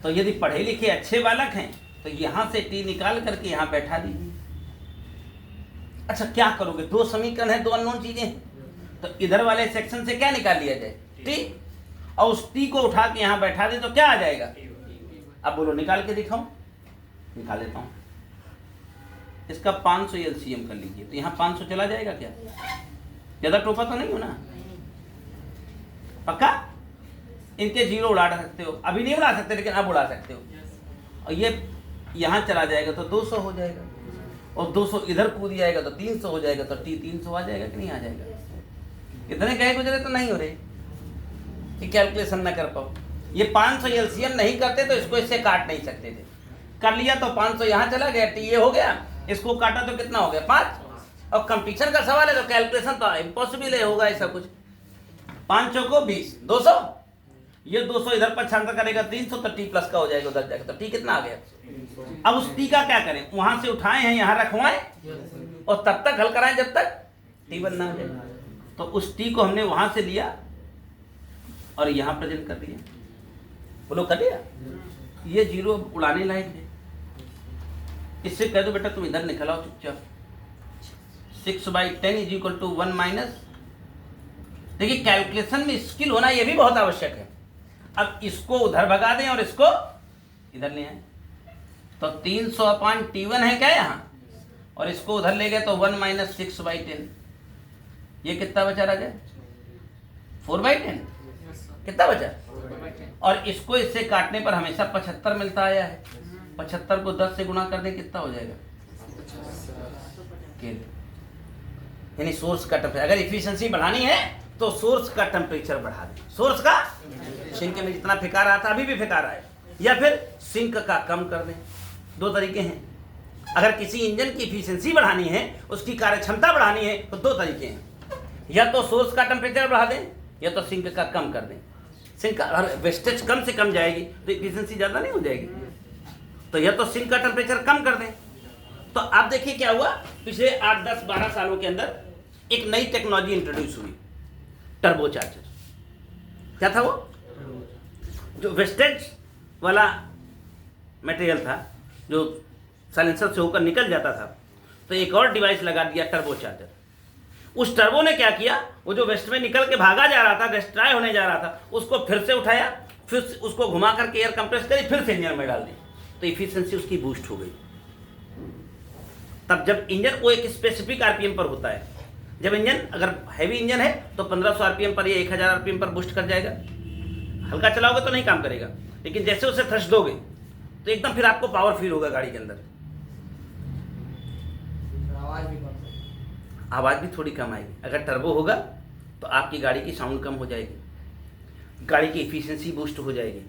तो यदि पढ़े लिखे अच्छे बालक हैं तो यहां से T निकाल करके यहां बैठा दीजिए। अच्छा क्या करोगे, दो समीकरण है, दो अननोन चीजें हैं, तो इधर वाले सेक्शन से क्या निकाल लिया जाए, T, और उस T को उठा के यहां बैठा दे तो क्या आ जाएगा। अब बोलो निकाल के दिखाऊं, निकाल लेता हूं। इसका 500 एलसीएम कर लीजिए, तो यहाँ 500 चला जाएगा क्या, ज्यादा टोपा तो नहीं हो ना, पक्का। इनके जीरो उड़ा सकते हो, अभी नहीं उड़ा सकते लेकिन अब उड़ा सकते हो। और ये यहाँ चला जाएगा तो 200 हो जाएगा, और 200 इधर कूद जाएगा तो 300 हो जाएगा, तो T 300 आ जाएगा कि नहीं आ जाएगा। इतने कहे गुजरे तो नहीं हो रहे कि कैलकुलेशन ना कर पाओ। ये 500 एलसीएम नहीं करते तो इसको इससे काट नहीं सकते थे, कर लिया तो 500 यहाँ चला गया, T ये हो गया, इसको काटा तो कितना हो गया 5। और कंपटीशन का सवाल है तो कैलकुलेशन तो इम्पॉसिबल है, होगा ऐसा कुछ। 500 को 20, 200, ये 200 इधर पक्षांतर करेगा 300, तो T प्लस का हो जाएगा उधर जाएगा, तो T कितना आ गया। अब उस T का क्या करें, वहां से उठाए हैं यहाँ रखवाएं और तब तक हल कराएं जब तक T1 ना हो जाए। तो उस T को हमने वहां से लिया और यहाँ प्रेजेंट कर दिया, बोलो कर दिया। ये जीरो उड़ाने लायक है, इससे कह दो बेटा तुम इधर निकल आओ चुपचाप। 6/10 इज इक्वल टू 1 माइनस। देखिए कैलकुलेशन में स्किल होना ये भी बहुत आवश्यक है। अब इसको उधर भगा दें और इसको इधर ले आए, तो 300 अपान T1 है क्या यहाँ, और इसको उधर ले गए तो 1 माइनस 6/10। ये कितना बचा राजा, 4/10 कितना बचा। और इसको इससे काटने पर हमेशा 75 मिलता आया है, 75 को 10 से गुणा कर दे कितना हो जाएगा, यानी सोर्स का टेम्परेचर। अगर इफिशिएंसी बढ़ानी है तो सोर्स का टेम्परेचर बढ़ा दे, सोर्स का, सिंक में जितना फेंका रहा था अभी भी फेंका रहा है, या फिर सिंक का कम कर दें। दो तरीके हैं, अगर किसी इंजन की इफिशिएंसी बढ़ानी है, उसकी कार्य क्षमता बढ़ानी है, तो दो तरीके हैं, या तो सोर्स का टेम्परेचर बढ़ा दें या तो सिंक का कम कर दें। सिंक का वेस्टेज कम से कम जाएगी तो इफिशिएंसी ज़्यादा नहीं हो जाएगी, तो या तो सिंक का टेम्परेचर कम कर दें। तो आप देखिए क्या हुआ, पिछले 8, 10, 12 सालों के अंदर एक नई टेक्नोलॉजी इंट्रोड्यूस हुई, टर्बो चार्जर। क्या था वो, जो वेस्टेज वाला मटेरियल था जो साइलेंसर से होकर निकल जाता था, तो एक और डिवाइस लगा दिया टर्बो चार्जर। उस टर्बो ने क्या किया, वो जो वेस्ट में निकल के भागा जा रहा था, डिस्ट्रॉय होने जा रहा था, उसको फिर से उठाया, फिर उसको घुमा करके एयर कंप्रेस करी, फिर से इंजन में डाल दी, तो इफिशिएंसी उसकी बूस्ट हो गई। तब जब इंजन वो एक स्पेसिफिक आरपीएम पर होता है, जब इंजन अगर हैवी इंजन है तो 1500 आरपीएम पर या 1000 आरपीएम पर बूस्ट कर जाएगा, हल्का चलाओगे तो नहीं काम करेगा, लेकिन जैसे उसे थ्रस्ट दोगे तो एकदम फिर आपको पावर फील होगा गाड़ी के अंदर, आवाज़ भी थोड़ी कम आएगी। अगर टर्बो होगा तो आपकी गाड़ी की साउंड कम हो जाएगी, गाड़ी की इफिशिएंसी बूस्ट हो जाएगी,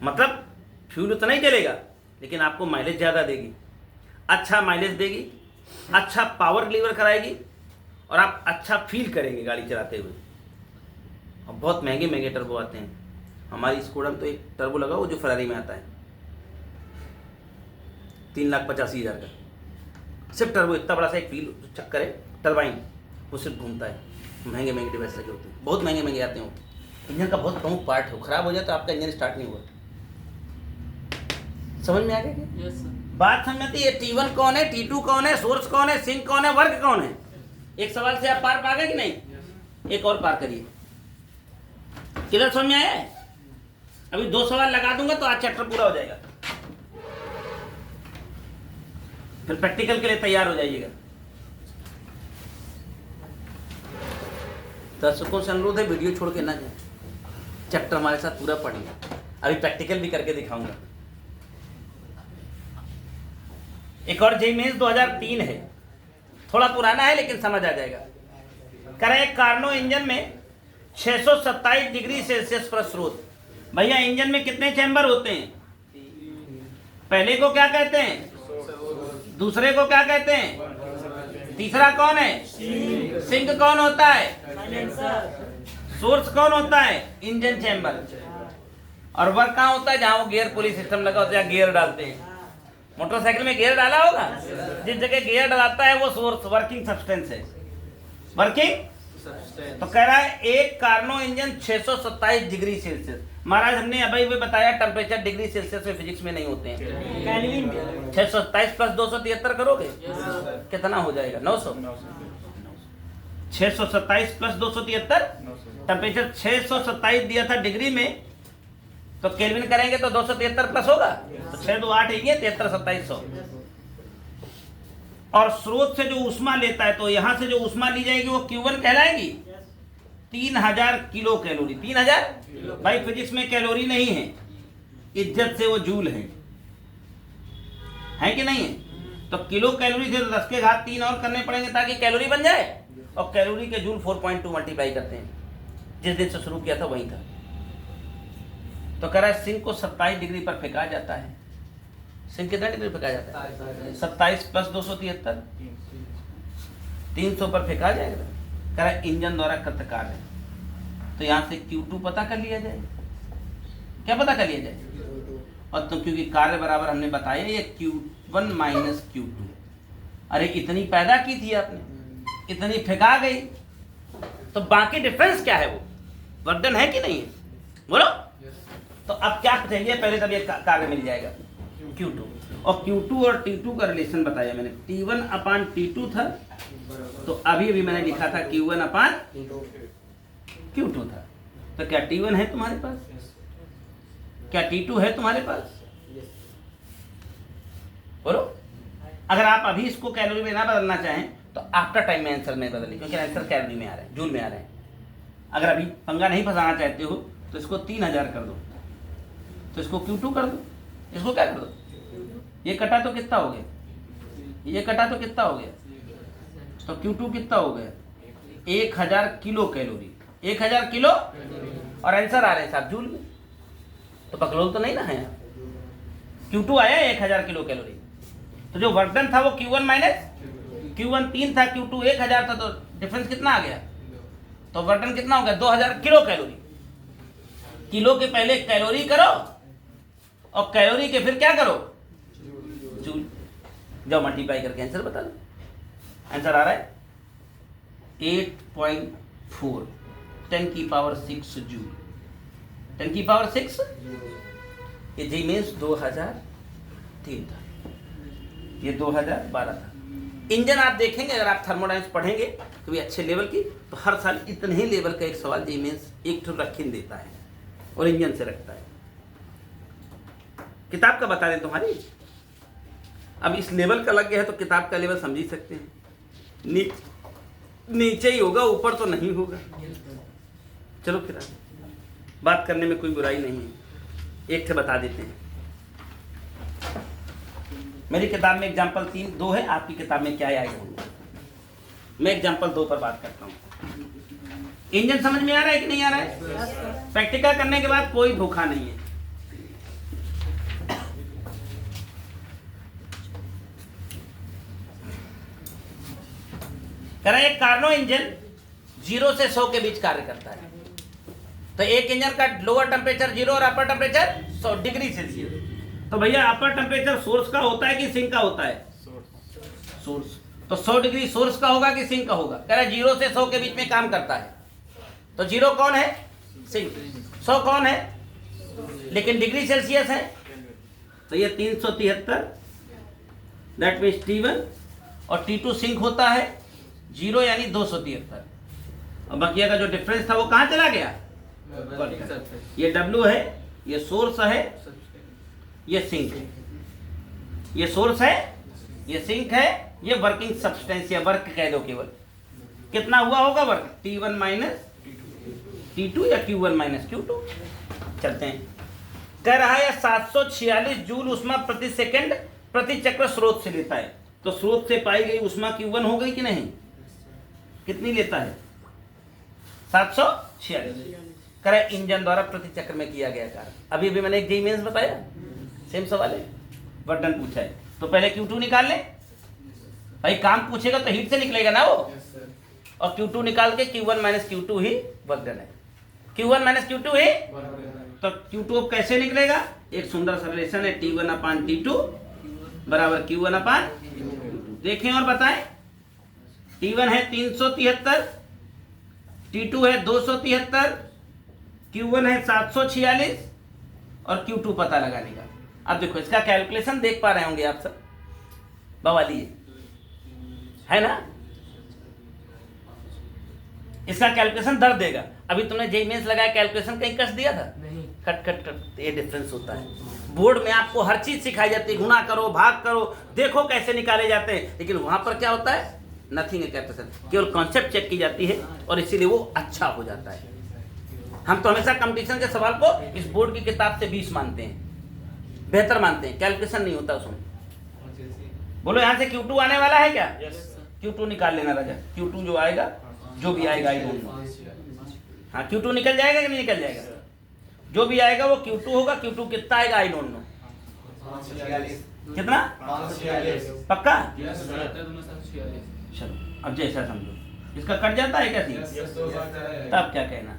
मतलब फ्यूल उतना ही जलेगा लेकिन आपको माइलेज ज़्यादा देगी, अच्छा माइलेज देगी, अच्छा पावर डिलीवर कराएगी, और आप अच्छा फील करेंगे गाड़ी चलाते हुए। और बहुत महंगे महंगे टर्बो आते हैं, हमारी स्कोडा में तो एक टर्बो लगा वो जो फरारी में आता है 3,85,000 का, सिर्फ टर्बो, इतना बड़ा सा एक व्हील चक्कर है, टरबाइन, वो सिर्फ घूमता है। महंगे महंगे डिवाइस लगे होते हैं, बहुत महंगे महंगे आते हैं। वो इंजन का बहुत प्रमुख पार्ट है, खराब हो जाए तो आपका इंजन स्टार्ट नहीं हुआ। समझ में आ गया क्या? Yes sir. बात समझ में आती है। T1 कौन है, T2 कौन है, सोर्स कौन है, सिंक कौन है, वर्क कौन है। एक सवाल से आप पार पा गए कि नहीं? एक और पार करिए। क्लियर समझ में आया है? अभी 2 सवाल लगा दूंगा तो आज चैप्टर पूरा हो जाएगा, फिर प्रैक्टिकल के लिए तैयार हो जाइएगा। दर्शकों से अनुरोध है वीडियो छोड़ के ना जाए, चैप्टर हमारे साथ पूरा पढ़िए। अभी प्रैक्टिकल भी करके दिखाऊंगा। एक और जेईई मेंस 2003 है, थोड़ा पुराना है लेकिन समझ आ जाएगा। कह रहा है कार्नो इंजन में 627 डिग्री सेल्सियस पर स्रोत। भैया इंजन में कितने चैम्बर होते हैं? पहले को क्या कहते हैं? दूसरे को क्या कहते हैं? तीसरा कौन है? सिंक कौन होता है? सोर्स कौन होता है? Engine chamber. और वर्क कहाँ होता है? जहां वो गियर पुली सिस्टम लगा होता है, गियर डालते हैं। मोटरसाइकिल में गियर डाला होगा, जिस जगह गियर डलाता है वो सोर्स वर्किंग सब्सटेंस है, वर्किंग। तो कह रहा है एक कार्नो इंजन 627 डिग्री सेल्सियस। महाराज हमने अभी भी बताया टेम्परेचर डिग्री सेल्सियस में फिजिक्स में नहीं होते हैं। 627 प्लस 273 करोगे कितना हो जाएगा? 900। 627 प्लस 273 टेम्परेचर 627 दिया था डिग्री में, तो केल्विन करेंगे तो 273 प्लस होगा, तो 6 2 8 है 73 2700। और स्रोत से जो ऊष्मा लेता है, तो यहां से जो ऊष्मा ली जाएगी वो Q1 कहलाएगी। 3000 किलो कैलोरी। 3000 भाई फिजिक्स में कैलोरी नहीं है, इज्जत से वो जूल है कि नहीं है? तो किलो कैलोरी से 10 के घात 3 और करने पड़ेंगे ताकि कैलोरी बन जाए। और कैलोरी के जूल 4.2 मल्टीप्लाई करते हैं, जिस दिन से शुरू किया था वहीं था। तो कह रहा है सिंक को 27 डिग्री पर फेंका जाता है। सिंक कितना डिग्री फेंका जाता है? 27 प्लस 273 300 पर फेंका जाएगा। कह रहा है इंजन द्वारा कृत कार्य। तो यहाँ से Q2 पता कर लिया जाए। क्या पता कर लिया जाए? और तो क्योंकि कार्य बराबर हमने बताया ये Q1 माइनस Q2। अरे इतनी पैदा की थी आपने, इतनी फेंका गई, तो बाकी डिफरेंस क्या है? वो वर्धन है कि नहीं है? बोलो। तो अब क्या चाहिए? पहले तब ये कार्य मिल जाएगा Q2। और Q2 और T2 का रिलेशन बताया मैंने। T1 अपान T2 था, तो अभी मैंने लिखा था Q1 अपान Q2 था। तो क्या T1 है तुम्हारे पास? क्या T2 है तुम्हारे पास? बोलो। अगर आप अभी इसको कैलोरी में ना बदलना चाहें तो आफ्टर टाइम में आंसर में बदलिए, क्योंकि आंसर कैलोरी में आ रहा है, जूल में आ रहा है। अगर अभी पंगा नहीं फंसाना चाहते हो तो इसको 3000 कर दो, तो इसको Q2 कर दो, इसको क्या कर दो? ये कटा तो कितना हो गया? ये कटा तो कितना हो गया? तो Q2 कितना हो गया? 1000 किलो कैलोरी। 1000 किलो और आंसर आ रहे हैं साहब जूल में। तो बकलोल तो नहीं ना है यहाँ। Q2 आया 1000 किलो कैलोरी। तो जो वर्क था वो Q1 माइनस Q1 3 था, Q2 1000 था, तो डिफरेंस कितना आ गया? तो वर्क कितना हो गया? 2000 किलो कैलोरी। किलो के पहले कैलोरी करो और कैलोरी के फिर क्या करो? जूल। जाओ मल्टीप्लाई करके आंसर बता दो। आंसर आ रहा है 8.4 10 की पावर 6 जूल। 10 की पावर 6। ये जेईई मेंस 2003 था, ये 2012 था। इंजन आप देखेंगे, अगर आप थर्मोडायनेमिक्स पढ़ेंगे कभी अच्छे लेवल की, तो हर साल इतने ही लेवल का एक सवाल जेईई मेंस एक ठो रखीन देता है और इंजन से रखता है। किताब का बता दें तुम्हारी। अब इस लेवल का लग गया है तो किताब का लेवल समझ ही सकते हैं। नीचे ही होगा, ऊपर तो नहीं होगा। चलो फिर बात करने में कोई बुराई नहीं है। एक से बता देते हैं। मेरी किताब में एग्जाम्पल 2 है, आपकी किताब में क्या आएगा? मैं एग्जाम्पल 2 पर बात करता हूँ। इंजन समझ में आ रहा है कि नहीं आ रहा है? प्रैक्टिकल करने के बाद कोई धोखा नहीं है। कह रहा है एक कार्नो इंजन 0 से 100 के बीच कार्य करता है। तो एक इंजन का लोअर टेम्परेचर 0 और अपर टेम्परेचर 100 डिग्री सेल्सियस। तो भैया अपर टेम्परेचर सोर्स का होता है कि सिंक का होता है? सोर्स। तो 100 डिग्री सोर्स का होगा कि सिंक का होगा? कह रहा है 0 से 100 के बीच में काम करता है। तो 0 कौन है? सिंक। 100 कौन है? लेकिन डिग्री सेल्सियस है, तो ये 373 दैट मीन्स T1। और T2 सिंक होता है 0 यानी 273। और बाकी का जो डिफरेंस था वो कहाँ चला गया? ये W है, ये सोर्स है, ये सिंक है। ये सोर्स है, ये सिंक है, ये वर्किंग सब्सटेंस या वर्क कह दो केवल। कितना हुआ होगा वर्क? T1 माइनस T2 या Q1 माइनस Q2। चलते हैं कह रहा है 746 जूल उष्मा प्रति सेकंड प्रति चक्र स्रोत से लेता है। तो स्रोत से पाई गई उष्मा Q1 हो गई कि नहीं? कितनी लेता है? 746। कह रहा है इंजन द्वारा प्रति चक्र में किया गया कार्य। अभी अभी मैंने एक जेईई मेंस बताया, सेम सवाल है, वर्डन पूछा है। तो पहले Q2 निकाल ले भाई, काम पूछेगा तो हीट से निकलेगा ना वो, और Q2 निकाल के Q1 माइनस Q2 ही वर्क डन है। Q1 माइनस Q2 ही, तो Q2 अब कैसे निकलेगा? एक सुंदर सा रिलेशन है, T1 अपान T2 बराबर Q1 अपान Q2। देखें और बताएं, T1 है 373, T2 है 273, Q1 है 746 और Q2 पता लगाने का। अब देखो इसका कैलकुलेशन देख पा रहे होंगे आप सब, बवाली है ना? इसका कैलकुलेशन दर्द देगा। अभी तुमने जेईई मेंस लगाया, कैलकुलेशन कहीं कस दिया था? नहीं। कट कट कट, ये डिफरेंस होता है। बोर्ड में आपको हर चीज सिखाई जाती है, गुणा करो, भाग करो, देखो कैसे निकाले जाते हैं, लेकिन वहां पर क्या होता है? नथिंग है कैलकुलेशन, केवल कॉन्सेप्ट चेक की जाती है और इसीलिए वो अच्छा हो जाता है। हम तो हमेशा कंपटीशन के सवाल को इस बोर्ड की किताब से 20 मानते हैं, बेहतर मानते हैं, कैलकुलेशन नहीं होता उसमें। बोलो यहाँ से Q2 आने वाला है क्या? Q2 निकाल लेना राजा, Q2 जो आएगा, जो भी आएगा, आई डोंट नो। हाँ, Q2 निकल जाएगा कि नहीं निकल जाएगा? जो भी आएगा वो Q2 होगा। Q2 कितना आएगा? I don't know. कितना? 546 पक्का? चलो अब जैसा समझो। इसका कट जाता है क्या? तब क्या कहना,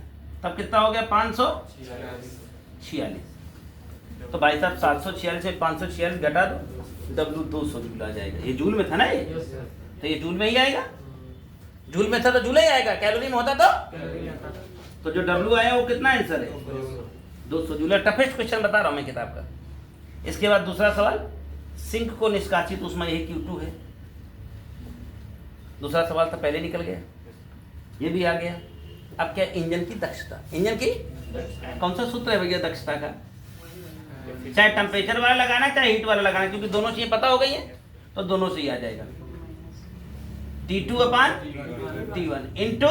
तब कितना हो गया? 546। तो भाई साहब 746 से 546 घटा दो, W 200 जूल आ जाएगा। ये जूल में था ना, ये तो ये जूल में ही आएगा। जूल में था तो जूल ही आएगा, कैलोरी में होता तो जो W आया वो कितना आंसर है? 200 जूल। टफेस्ट क्वेश्चन बता रहा हूं मैं किताब का। इसके बाद दूसरा सवाल, सिंक को निष्कासित उष्मा यही Q2 है। दूसरा सवाल था, पहले निकल गया, ये भी आ गया। अब क्या? इंजन की दक्षता। इंजन की कौन सा सूत्र है भैया दक्षता का? चाहे टेम्परेचर वाला लगाना चाहे हीट वाला लगाना, क्योंकि दोनों चीजें पता हो गई है तो दोनों से ही आ जाएगा। T2 अपान T1 इंटू,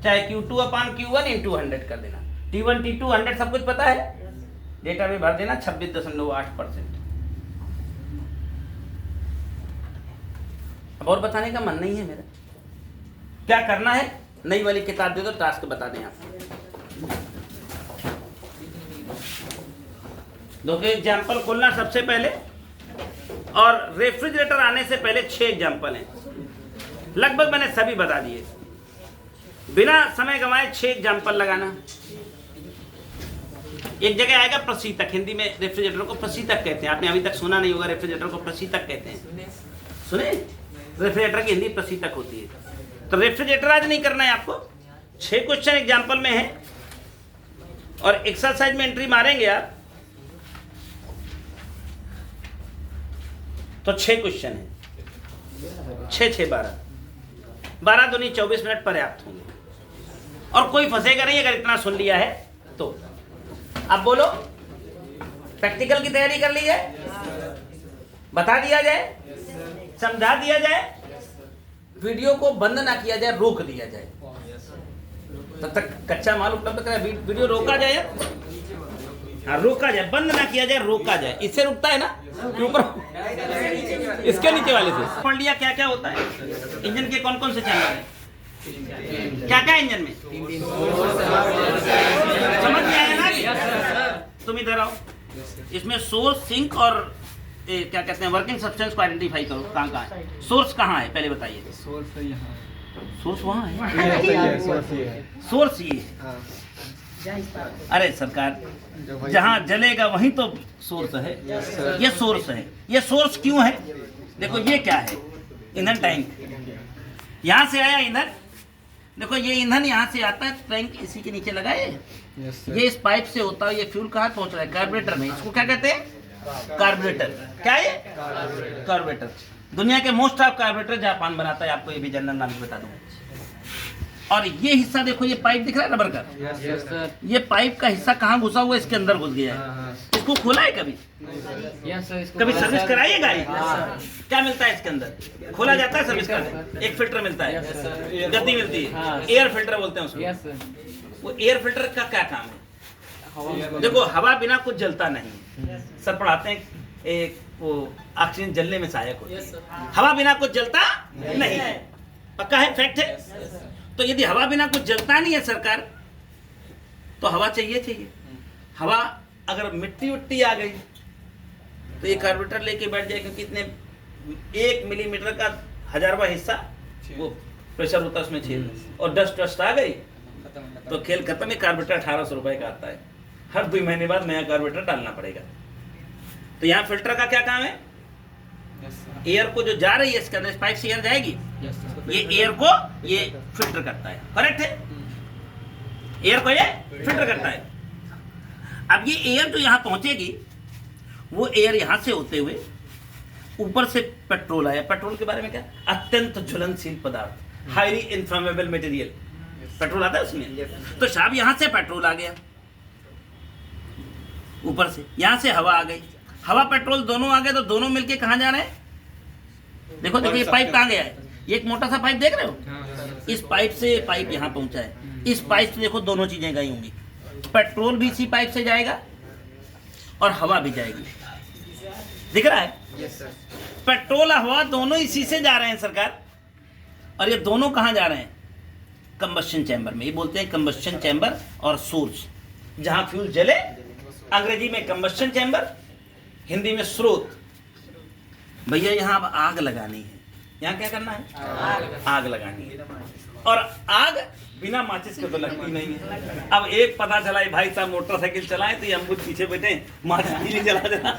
चाहे Q2 अपान Q1 इंटू 100 कर देना। T1 T2 100 सब कुछ पता है, डेटा में भर देना। 26.8%। अब और बताने का मन नहीं है मेरा। क्या करना है? नई वाली किताब दे दो, टास्क बता दें आप। देखो एग्जाम्पल खोलना सबसे पहले, और रेफ्रिजरेटर आने से पहले 6 एग्जाम्पल हैं, लगभग मैंने सभी बता दिए। बिना समय गंवाए 6 एग्जाम्पल लगाना। एक जगह आएगा प्रशीतक, हिंदी में रेफ्रिजरेटर को प्रशीतक कहते हैं। आपने अभी तक सुना नहीं होगा, रेफ्रिजरेटर को प्रशीतक कहते हैं। सुने? रेफ्रिजरेटर की हिंदी प्रशीतक होती है। तो रेफ्रिजरेटर आज नहीं करना है आपको, 6 क्वेश्चन एग्जाम्पल में है, और एक्सरसाइज में एंट्री मारेंगे आप तो 6 क्वेश्चन है, 6 12 दूनी 24 मिनट पर्याप्त होंगे। और कोई फंसेगा नहीं अगर इतना सुन लिया है तो। अब बोलो, प्रैक्टिकल की तैयारी कर ली जाए, बता दिया जाए, समझा दिया जाए, वीडियो को बंद ना किया जाए, रोक दिया जाए, तब तक कच्चा माल उपलब्ध करें। वीडियो रोका जाए, हाँ रोका जाए, बंद ना किया जाए, रोका जाए। इससे रुकता है ना, ऊपर इसके नीचे वाले से। पढ़ लिया क्या क्या होता है इंजन के, कौन कौन से चैनल है, क्या क्या इंजन में, समझ में आया ना? तुम इधर आओ। इसमें सोर्स, सिंक और क्या कहते हैं, वर्किंग सब्सटेंस को आइडेंटिफाई करो। कहाँ कहाँ है सोर्स, कहाँ है पहले बताइए। सोर्स यहाँ, सोर्स वहाँ है, सोर्स ये सोर्स ये। अरे सरकार, जहाँ जलेगा वहीं तो सोर्स है। ये सोर्स है। ये सोर्स क्यों है? देखो ये क्या है, ईंधन टैंक। यहाँ से आया ईंधन, देखो ये ईंधन यहाँ से आता है, टैंक इसी के नीचे लगा है। ये इस पाइप से होता है, ये फ्यूल कहाँ पहुँच रहा है? कार्बोरेटर में। इसको क्या कहते हैं? कार्बोरेटर। क्या है? कार्बोरेटर। दुनिया के मोस्ट ऑफ कार्बोरेटर जापान बनाता है, आपको ये भी जनरल नॉलेज बता दूं। और ये हिस्सा देखो, ये पाइप दिख रहा है रबर का, ये पाइप का हिस्सा कहाँ घुसा हुआ है? इसके अंदर घुस गया है। इसको खोला है कभी? कभी सर्विस कराई है गाड़ी? क्या मिलता है इसके अंदर? खोला जाता है सर्विस करने, एक फिल्टर मिलता है, गद्दी मिलती है, एयर फिल्टर बोलते हैं उसको। वो एयर फिल्टर का क्या काम है? देखो हवा बिना कुछ जलता नहीं। सर पढ़ाते हैं एक वो ऑक्सीजन जलने में सहायक होती है। हवा बिना कुछ जलता नहीं है, पक्का है, फैक्ट है। तो यदि हवा बिना कुछ जलता नहीं है सरकार, तो हवा चाहिए। हवा अगर मिट्टी उट्टी आ गई तो ये कार्बोरेटर लेके बैठ जाए, क्योंकि इतने 1 मिलीमीटर का 1000वां हिस्सा वो प्रेशर होता है उसमें छेद, और डस्ट वस्ट आ गई तो खेल खत्म। है कार्बोरेटर 1800 रुपए का आता है, हर 2 महीने बाद नया कार्बोरेटर डालना पड़ेगा। तो यहाँ फिल्टर का क्या काम है? एयर को जो जा रही है इसके अंदर पाइप से एयर जाएगी, ये एयर को ये फिल्टर करता है, करेक्ट है? एयर को ये फिल्टर करता है। अब ये एयर जो यहाँ पहुंचेगी, वो एयर यहाँ से होते हुए ऊपर से पेट्रोल आया। पेट्रोल के बारे में क्या? अत्यंत ज्वलनशील पदार्थ, हाईली इन्फ्लेमेबल मटेरियल, पेट्रोल आता है उसमें। तो साहब यहाँ से पेट्रोल आ गया, ऊपर से यहाँ से हवा आ गई, हवा पेट्रोल दोनों आ गए, तो दोनों मिलके कहाँ जा रहे हैं? देखो देखो ये पाइप कहाँ गया है? ये एक मोटा सा पाइप देख रहे हो? इस पाइप से पाइप यहाँ पहुंचा है। इस पाइप से देखो दोनों चीजें गई होंगी, पेट्रोल भी इसी पाइप से जाएगा और हवा भी जाएगी। दिख रहा है? पेट्रोल हवा दोनों इसी से जा रहे हैं सरकार। और ये दोनों कहाँ जा रहे हैं? कंबस्शन चैम्बर में। ये बोलते हैं कंबस्शन चैम्बर और सोर्स, जहां फ्यूल जले। अंग्रेजी में कंबस्शन चैम्बर, हिंदी में स्रोत। भैया यहाँ अब आग लगानी है। यहाँ क्या करना है? आग लगानी है। और आग बिना माचिस के तो लगती नहीं है। अब एक पता चला है भाई साहब मोटरसाइकिल चलाए तो ये अम्बुद पीछे बैठे माचिस नहीं जला देना।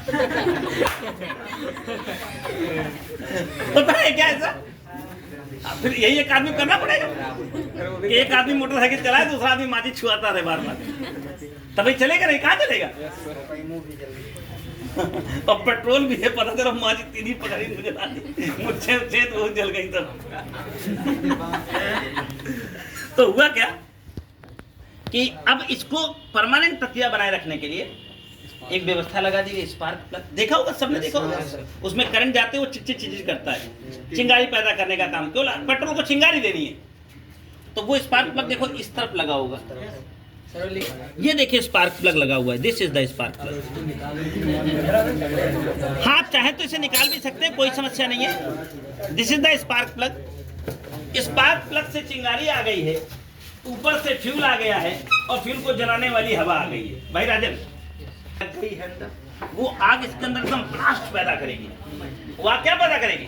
पता है क्या ऐसा? फिर यही एक आदमी करना पड़ेगा कि एक आदमी मोटरसाइकिल चलाए, दूसरा आदमी माचिस छुआता रहे बार बार, तभी चलेगा नहीं। कहाँ चलेगा? और पेट्रोल भी है, पता चला माचिस तीन पकड़ी जला दी, मुझे तो जल गई तब। तो हुआ क्या कि अब इसको परमानेंट प्रक्रिया बनाए रखने के लिए एक व्यवस्था लगा दी गई, स्पार्क प्लग। देखा होगा, सबने देखा होगा। उसमें करंट जाते वो चिच करता है, चिंगारी पैदा करने का काम। क्यों? पेट्रोल को चिंगारी देनी है, तो वो स्पार्क प्लग देखो इस तरफ लगा होगा। ये देखिए स्पार्क प्लग लगा हुआ है, this is the spark plug. हाँ, आप चाहे तो इसे निकाल भी सकते हैं, कोई समस्या नहीं है। This is the spark plug. Spark plug से चिंगारी आ गई है, ऊपर से फ्यूल आ गया है, और फ्यूल को जलाने वाली हवा आ गई है। भाई राजन, वो आग इसके अंदर एकदम ब्लास्ट पैदा करेगी। वो आग क्या पैदा करेगी?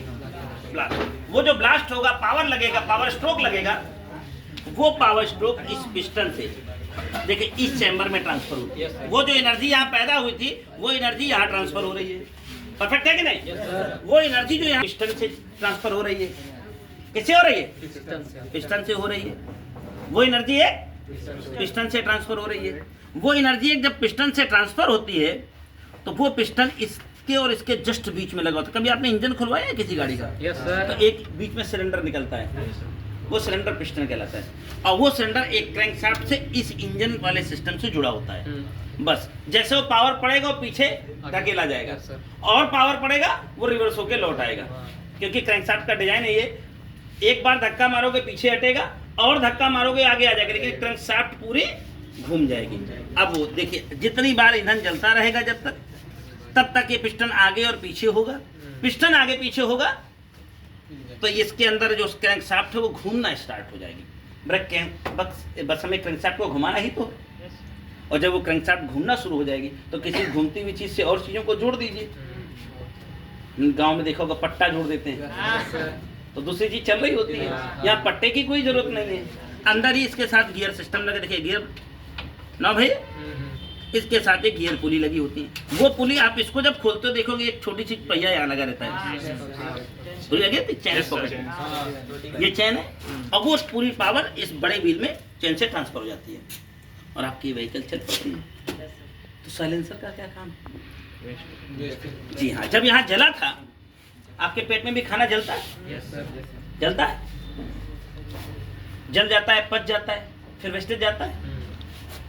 ब्लास्ट। वो जो ब्लास्ट होगा, पावर लगेगा, पावर स्ट्रोक लगेगा। वो पावर स्ट्रोक इस पिस्टन से देखिए इस चैम्बर में ट्रांसफर होती है। वो जो एनर्जी यहाँ पैदा हुई थी, वो एनर्जी यहाँ ट्रांसफर हो रही है। परफेक्ट है कि नहीं? वो एनर्जी जो यहाँ पिस्टन से ट्रांसफर हो रही है, किससे हो रही है? पिस्टन से हो रही है। वो एनर्जी है पिस्टन से ट्रांसफर हो रही है। वो एनर्जी जब पिस्टन से ट्रांसफर होती है, तो वो पिस्टन इसके और इसके जस्ट बीच में लगा होता है। कभी आपने इंजन खुलवाया है किसी गाड़ी का? तो एक बीच में सिलेंडर निकलता है, वो सिलेंडर पिस्टन कहलाता है। और वो सिलेंडर एक क्रैंकशाफ्ट से इस इंजन वाले सिस्टम से जुड़ा होता है। बस जैसे वो पावर पड़ेगा वो पीछे धकेला जाएगा, और पावर पड़ेगा वो रिवर्स होके लौट आएगा। क्योंकि क्रैंकशाफ्ट का डिजाइन है ये, एक बार धक्का मारोगे पीछे हटेगा, और धक्का मारोगे आगे आ जाएगा, लेकिन क्रैंकशाफ्ट पूरी घूम जाएगी। अब वो देखिए जितनी बार ईंधन जलता रहेगा जब तक, तब तक ये पिस्टन आगे और पीछे होगा। पिस्टन आगे पीछे होगा तो इसके अंदर जो क्रैंकशाफ्ट है वो घूमना स्टार्ट हो जाएगी। बस हमें क्रैंकशाफ्ट को घुमाना ही तो, और जब वो क्रैंकशाफ्ट घूमना शुरू हो जाएगी तो किसी घूमती हुई चीज से और चीजों को जोड़ दीजिए। गांव में देखा होगा पट्टा जोड़ देते हैं, तो दूसरी चीज चल रही होती है। यहाँ पट्टे की कोई जरूरत नहीं है, अंदर ही इसके साथ गियर सिस्टम लगे। देखिए गियर ना भाई, इसके साथ एक गियर पुली लगी होती है। वो पुली आप इसको जब खोलते हो देखोगे एक छोटी सी पहिया यहाँ लगा रहता है, पुली लगी होती है चैन पॉकेट, ये चैन है, और वो पूरी पावर इस बड़े व्हील में चैन से ट्रांसफर हो जाती है और आपकी व्हीकल चल पड़ती है। तो साइलेंसर का क्या काम? जी हाँ, जब यहाँ जला था आपके पेट में भी खाना जलता है? जलता है, जल जाता है, पच जाता है, फिर वेस्टेज जाता है।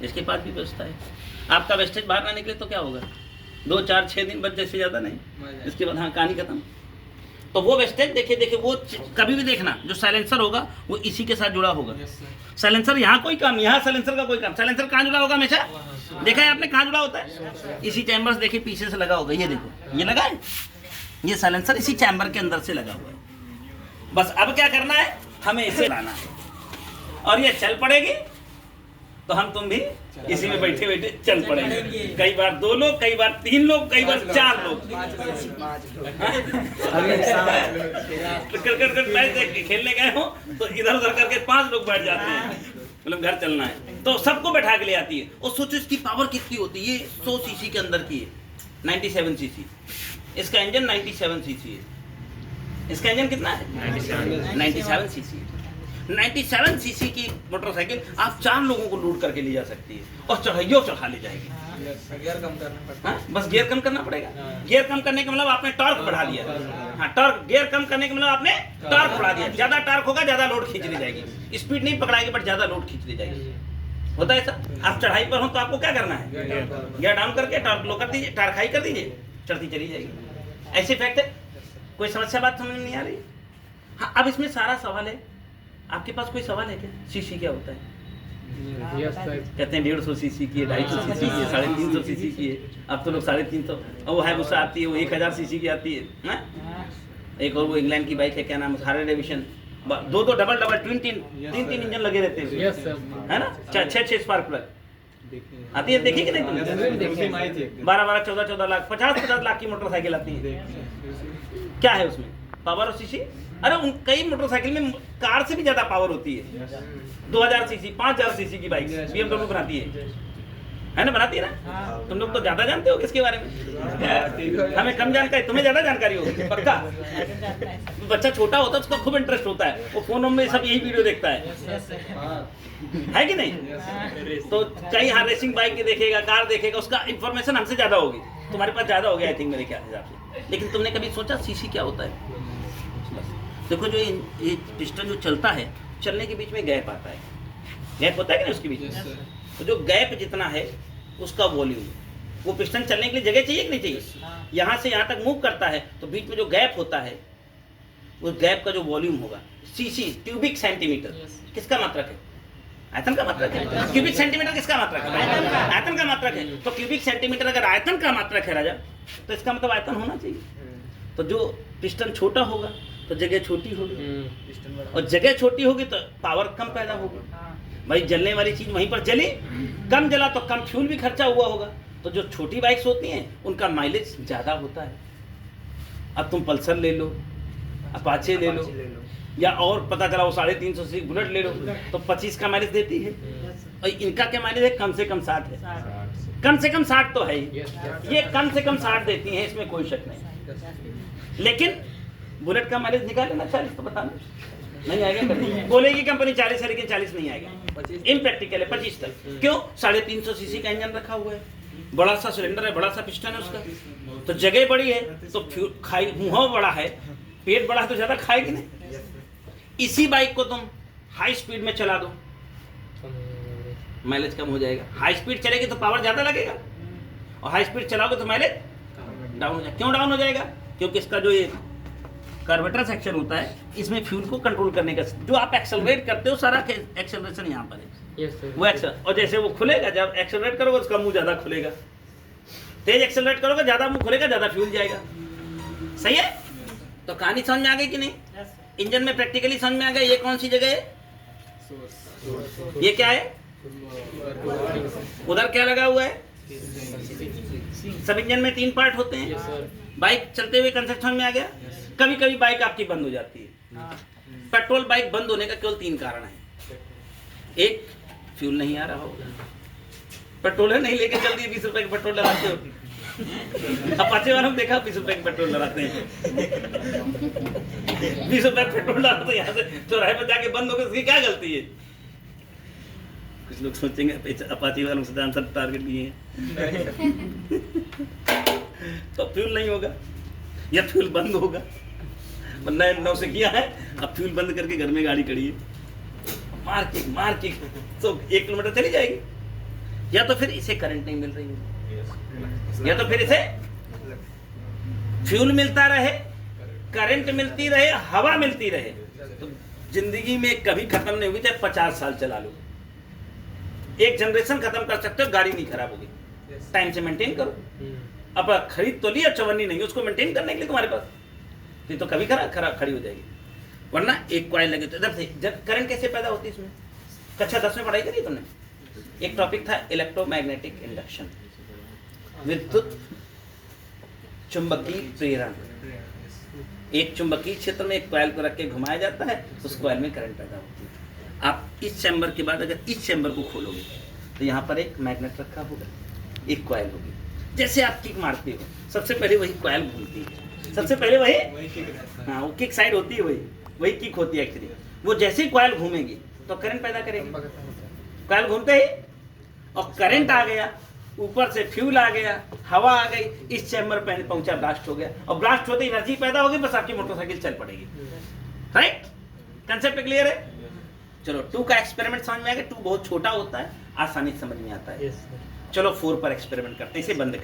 इसके पास भी व्यवस्था है। आपका वेस्टेज बाहर ना निकले तो क्या होगा? 2, 4, 6 दिन बच जैसे ज़्यादा नहीं, इसके बाद हाँ कहानी खत्म। तो वो वेस्टेज देखिए वो कभी भी देखना, जो साइलेंसर होगा वो इसी के साथ जुड़ा होगा। साइलेंसर यहाँ कोई काम, यहाँ साइलेंसर का कोई काम। साइलेंसर कहाँ जुड़ा होगा? हमेशा देखा है आपने कहाँ जुड़ा होता है? इसी चैम्बर से देखिए पीछे से लगा होगा, ये देखो ये लगा है, ये साइलेंसर इसी चैम्बर के अंदर से लगा हुआ है। बस अब क्या करना है, हमें इसे लाना है और ये चल पड़ेगी तो हम तुम भी इसी में बैठे बैठे चल पड़ेंगे। कई बार 2 लोग, कई बार 3 लोग, कई बार 4 लोग क्रिकेट मैच देख के खेलने गए हो तो इधर उधर करके 5 लोग बैठ जाते हैं, मतलब घर चलना है तो सबको बैठा के ले आती है। और सोचो इसकी पावर कितनी होती है, ये 100 सीसी के अंदर की है, 97 सीसी। इसका इंजन 97 सीसी है। इसका इंजन कितना है? 97 सीसी। 97 सीसी की मोटरसाइकिल आप 4 लोगों को लोड करके ले जा सकती है और चढ़ाइयों चढ़ा ले जाएगी। गियर कम करना पड़ता है। बस गियर कम करना पड़ेगा। गियर कम करने का मतलब आपने टॉर्क बढ़ा दिया। हाँ, टॉर्क, गियर कम करने का मतलब आपने टॉर्क बढ़ा दिया। ज्यादा टॉर्क होगा, ज्यादा लोड खींच ले जाएगी। स्पीड नहीं पकड़ाएगी बट ज्यादा लोड खींच ले जाएगी। होता है ऐसा। आप चढ़ाई पर हो तो आपको क्या करना है, गियर डाउन करके टॉर्क लो कर दीजिए, टॉर्क हाई कर दीजिए, चढ़ती चली जाएगी। ऐसी फैक्ट है। कोई समस्या बात समझ में नहीं आ रही? हाँ, अब इसमें सारा सवाल है। आपके पास कोई सवाल है क्या? सीसी क्या होता है? कहते हैं 150 सीसी की है, 250 सीसी की है, 350 सीसी की है। अब तो लोग 350, और वो है उससे आती है, वो 1000 सीसी की आती है ना? एक और वो इंग्लैंड की बाइक है, क्या नाम है, Harley Davidson. 2 double twin 3 engine लगे रहते हैं, है ना? 6 स्पार्क प्लग आती है, देखी कि नहीं तुमने? 12 14 लाख 50 लाख की मोटरसाइकिल आती है। क्या है उसमें पावर और सीसी? अरे उन कई मोटरसाइकिल में कार से भी ज्यादा पावर होती है। 2000 सीसी 5000 सीसी की बाइक BMW बनाती है ना? बनाती है ना? तुम लोग तो ज्यादा जानते हो इसके बारे में, हमें कम जानकारी, तुम्हें ज्यादा जानकारी होगी पक्का। बच्चा छोटा होता है उसका खूब इंटरेस्ट होता है, वो फोनों में सब यही वीडियो देखता है कि नहीं? तो कई हाँ रेसिंग बाइक के देखेगा, कार देखेगा, उसका इंफॉर्मेशन हमसे ज्यादा होगी, तुम्हारे पास ज्यादा होगी आई थिंक मेरे ख्याल हिसाब से। लेकिन तुमने कभी सोचा सीसी क्या होता है? देखो जो ये पिस्टन जो चलता है, चलने के बीच में गैप आता है, गैप होता है कि नहीं उसके बीच में? तो जो गैप जितना है उसका वॉल्यूम, वो पिस्टन चलने के लिए जगह चाहिए कि नहीं चाहिए? यहाँ से यहाँ तक मूव करता है तो बीच में जो गैप होता है उस गैप का जो वॉल्यूम होगा, सीसी क्यूबिक सेंटीमीटर, किसका मात्रक है? आयतन का मात्रक है। क्यूबिक सेंटीमीटर किसका मात्रक है? आयतन का मात्रक है। तो क्यूबिक सेंटीमीटर अगर आयतन का मात्रक है राजा, तो इसका मतलब आयतन होना चाहिए। तो जो पिस्टन छोटा होगा तो जगह छोटी होगी, और जगह छोटी होगी तो पावर कम पैदा होगी। भाई जलने वाली चीज वहीं पर जली, कम जला तो कम फ्यूल भी खर्चा हुआ होगा। तो जो छोटी बाइक्स होती हैं उनका माइलेज ज्यादा होता है। अब तुम पल्सर ले लो, अपाचे ले लो, या और पता चला वो 350 सीसी बुलेट ले लो तो 25 का माइलेज देती है। और इनका क्या माइलेज है? कम से कम 60 है। कम से कम 60 तो है ही, ये कम से कम 60 देती हैं, इसमें कोई शक नहीं। लेकिन बुलेट का माइलेज निकाले ना 40 तो बताना नहीं आएगा कभी। बोलेगी कंपनी 40 है लेकिन 40 नहीं आएगा, इम्प्रैक्टिकल है 25 तक। क्यों? 350 सीसी का इंजन रखा हुआ है, बड़ा सा सिलेंडर है, बड़ा सा पिस्टन है उसका, तो जगह बड़ी है तो फ्यूल खाई, मुंह बड़ा है, पेट बड़ा है तो ज्यादा खाएगी नहीं। इसी बाइक को तुम हाई स्पीड में चला दो, माइलेज कम हो जाएगा। हाई स्पीड चलेगी तो पावर ज्यादा लगेगा, और हाई स्पीड चलाओगे तो माइलेज डाउन हो जाएगा। क्यों डाउन हो जाएगा? क्योंकि इसका जो ये कार्बोरेटर सेक्शन होता है, इसमें फ्यूल को कंट्रोल करने का, जो आप एक्सेलरेट करते हो सारा एक्सेलरेशन यहाँ पर है। वो एक्सेल, और जैसे वो खुलेगा, जब एक्सेलरेट करोगे उसका मुंह ज्यादा खुलेगा, तेज एक्सेलरेट करोगे ज्यादा मुंह खुलेगा, ज्यादा फ्यूल जाएगा। सही है? तो कहानी समझ में आ गई कि नहीं? इंजन में प्रैक्टिकली समझ में आ गया। ये कौन सी जगह है? ये क्या है? उधर क्या लगा हुआ है? सब इंजन में 3 पार्ट होते हैं। बाइक चलते हुए कंसेप्ट समझ में आ गया। कभी कभी बाइक आपकी बंद हो जाती है। पेट्रोल बाइक बंद होने का केवल 3 कारण है। एक, फ्यूल नहीं आ रहा होगा, पेट्रोल है नहीं लेके चल दिए, 20 रुपए का पेट्रोल लगाते हो। अपाचे वालों ने देखा 20 रुपए का पेट्रोल लगाते हैं, 20 रुपए पेट्रोल डालो तो यहाँ से चौराहे पर जाके बंद हो गए, उसकी क्या गलती है? कुछ लोग सोचेंगे अपाचे वालों से आंसर टारगेट किए हैं। तो फ्यूल नहीं होगा या फ्यूल बंद होगा, नए 9 से किया है, अब फ्यूल बंद करके घर में गाड़ी खड़ी है, मार के तो 1 किलोमीटर चली जाएगी। या तो फिर इसे करंट नहीं मिल रही है, या तो फिर इसे फ्यूल मिलता रहे, करंट मिलती रहे, हवा मिलती रहे, तो जिंदगी में कभी खत्म नहीं हुई, चाहे 50 साल चला लो। एक जनरेशन खत्म कर सकते हो, गाड़ी नहीं खराब होगी। टाइम से मेंटेन करो। अब खरीद तो लिया, चवन्नी नहीं, उसको मेंटेन करने के लिए तुम्हारे पास, ये तो कभी खराब खड़ी हो जाएगी। वरना एक कॉइल लगे तो इधर से जब करंट कैसे पैदा होती है इसमें, कक्षा 10 में पढ़ाई करी तुमने। एक टॉपिक था इलेक्ट्रोमैग्नेटिक इंडक्शन, विद्युत चुंबकीय प्रेरण। एक चुंबकीय क्षेत्र में एक कॉइल को रख के घुमाया जाता है, उस कॉइल में करंट पैदा होती है। आप इस चैम्बर के बाद अगर इस चैम्बर को खोलोगे तो यहाँ पर एक मैग्नेट रखा होगा, एक कॉइल होगी। जैसे आप किक मारते हो, सबसे पहले वही कॉइल घूमती है, सबसे पहले वही हाँ, वो किक साइड होती है, वही किक होती है एक्चुअली। वो जैसे ही कॉइल घूमेगी तो करंट पैदा करेगी। कॉइल घूमते ही और करंट आ गया, ऊपर से फ्यूल आ गया, हवा आ गई, इस चैम्बर पे पहुंचा, ब्लास्ट हो गया, और ब्लास्ट होते एनर्जी पैदा होगी, बस आपकी मोटरसाइकिल चल पड़ेगी। राइट, कंसेप्ट क्लियर है? चलो 2 का एक्सपेरिमेंट समझ में आ गया। 2 बहुत छोटा होता है, आसानी से समझ में आता है। चलो 4 पर एक्सपेरिमेंट करते हैं, इसे बंद कर।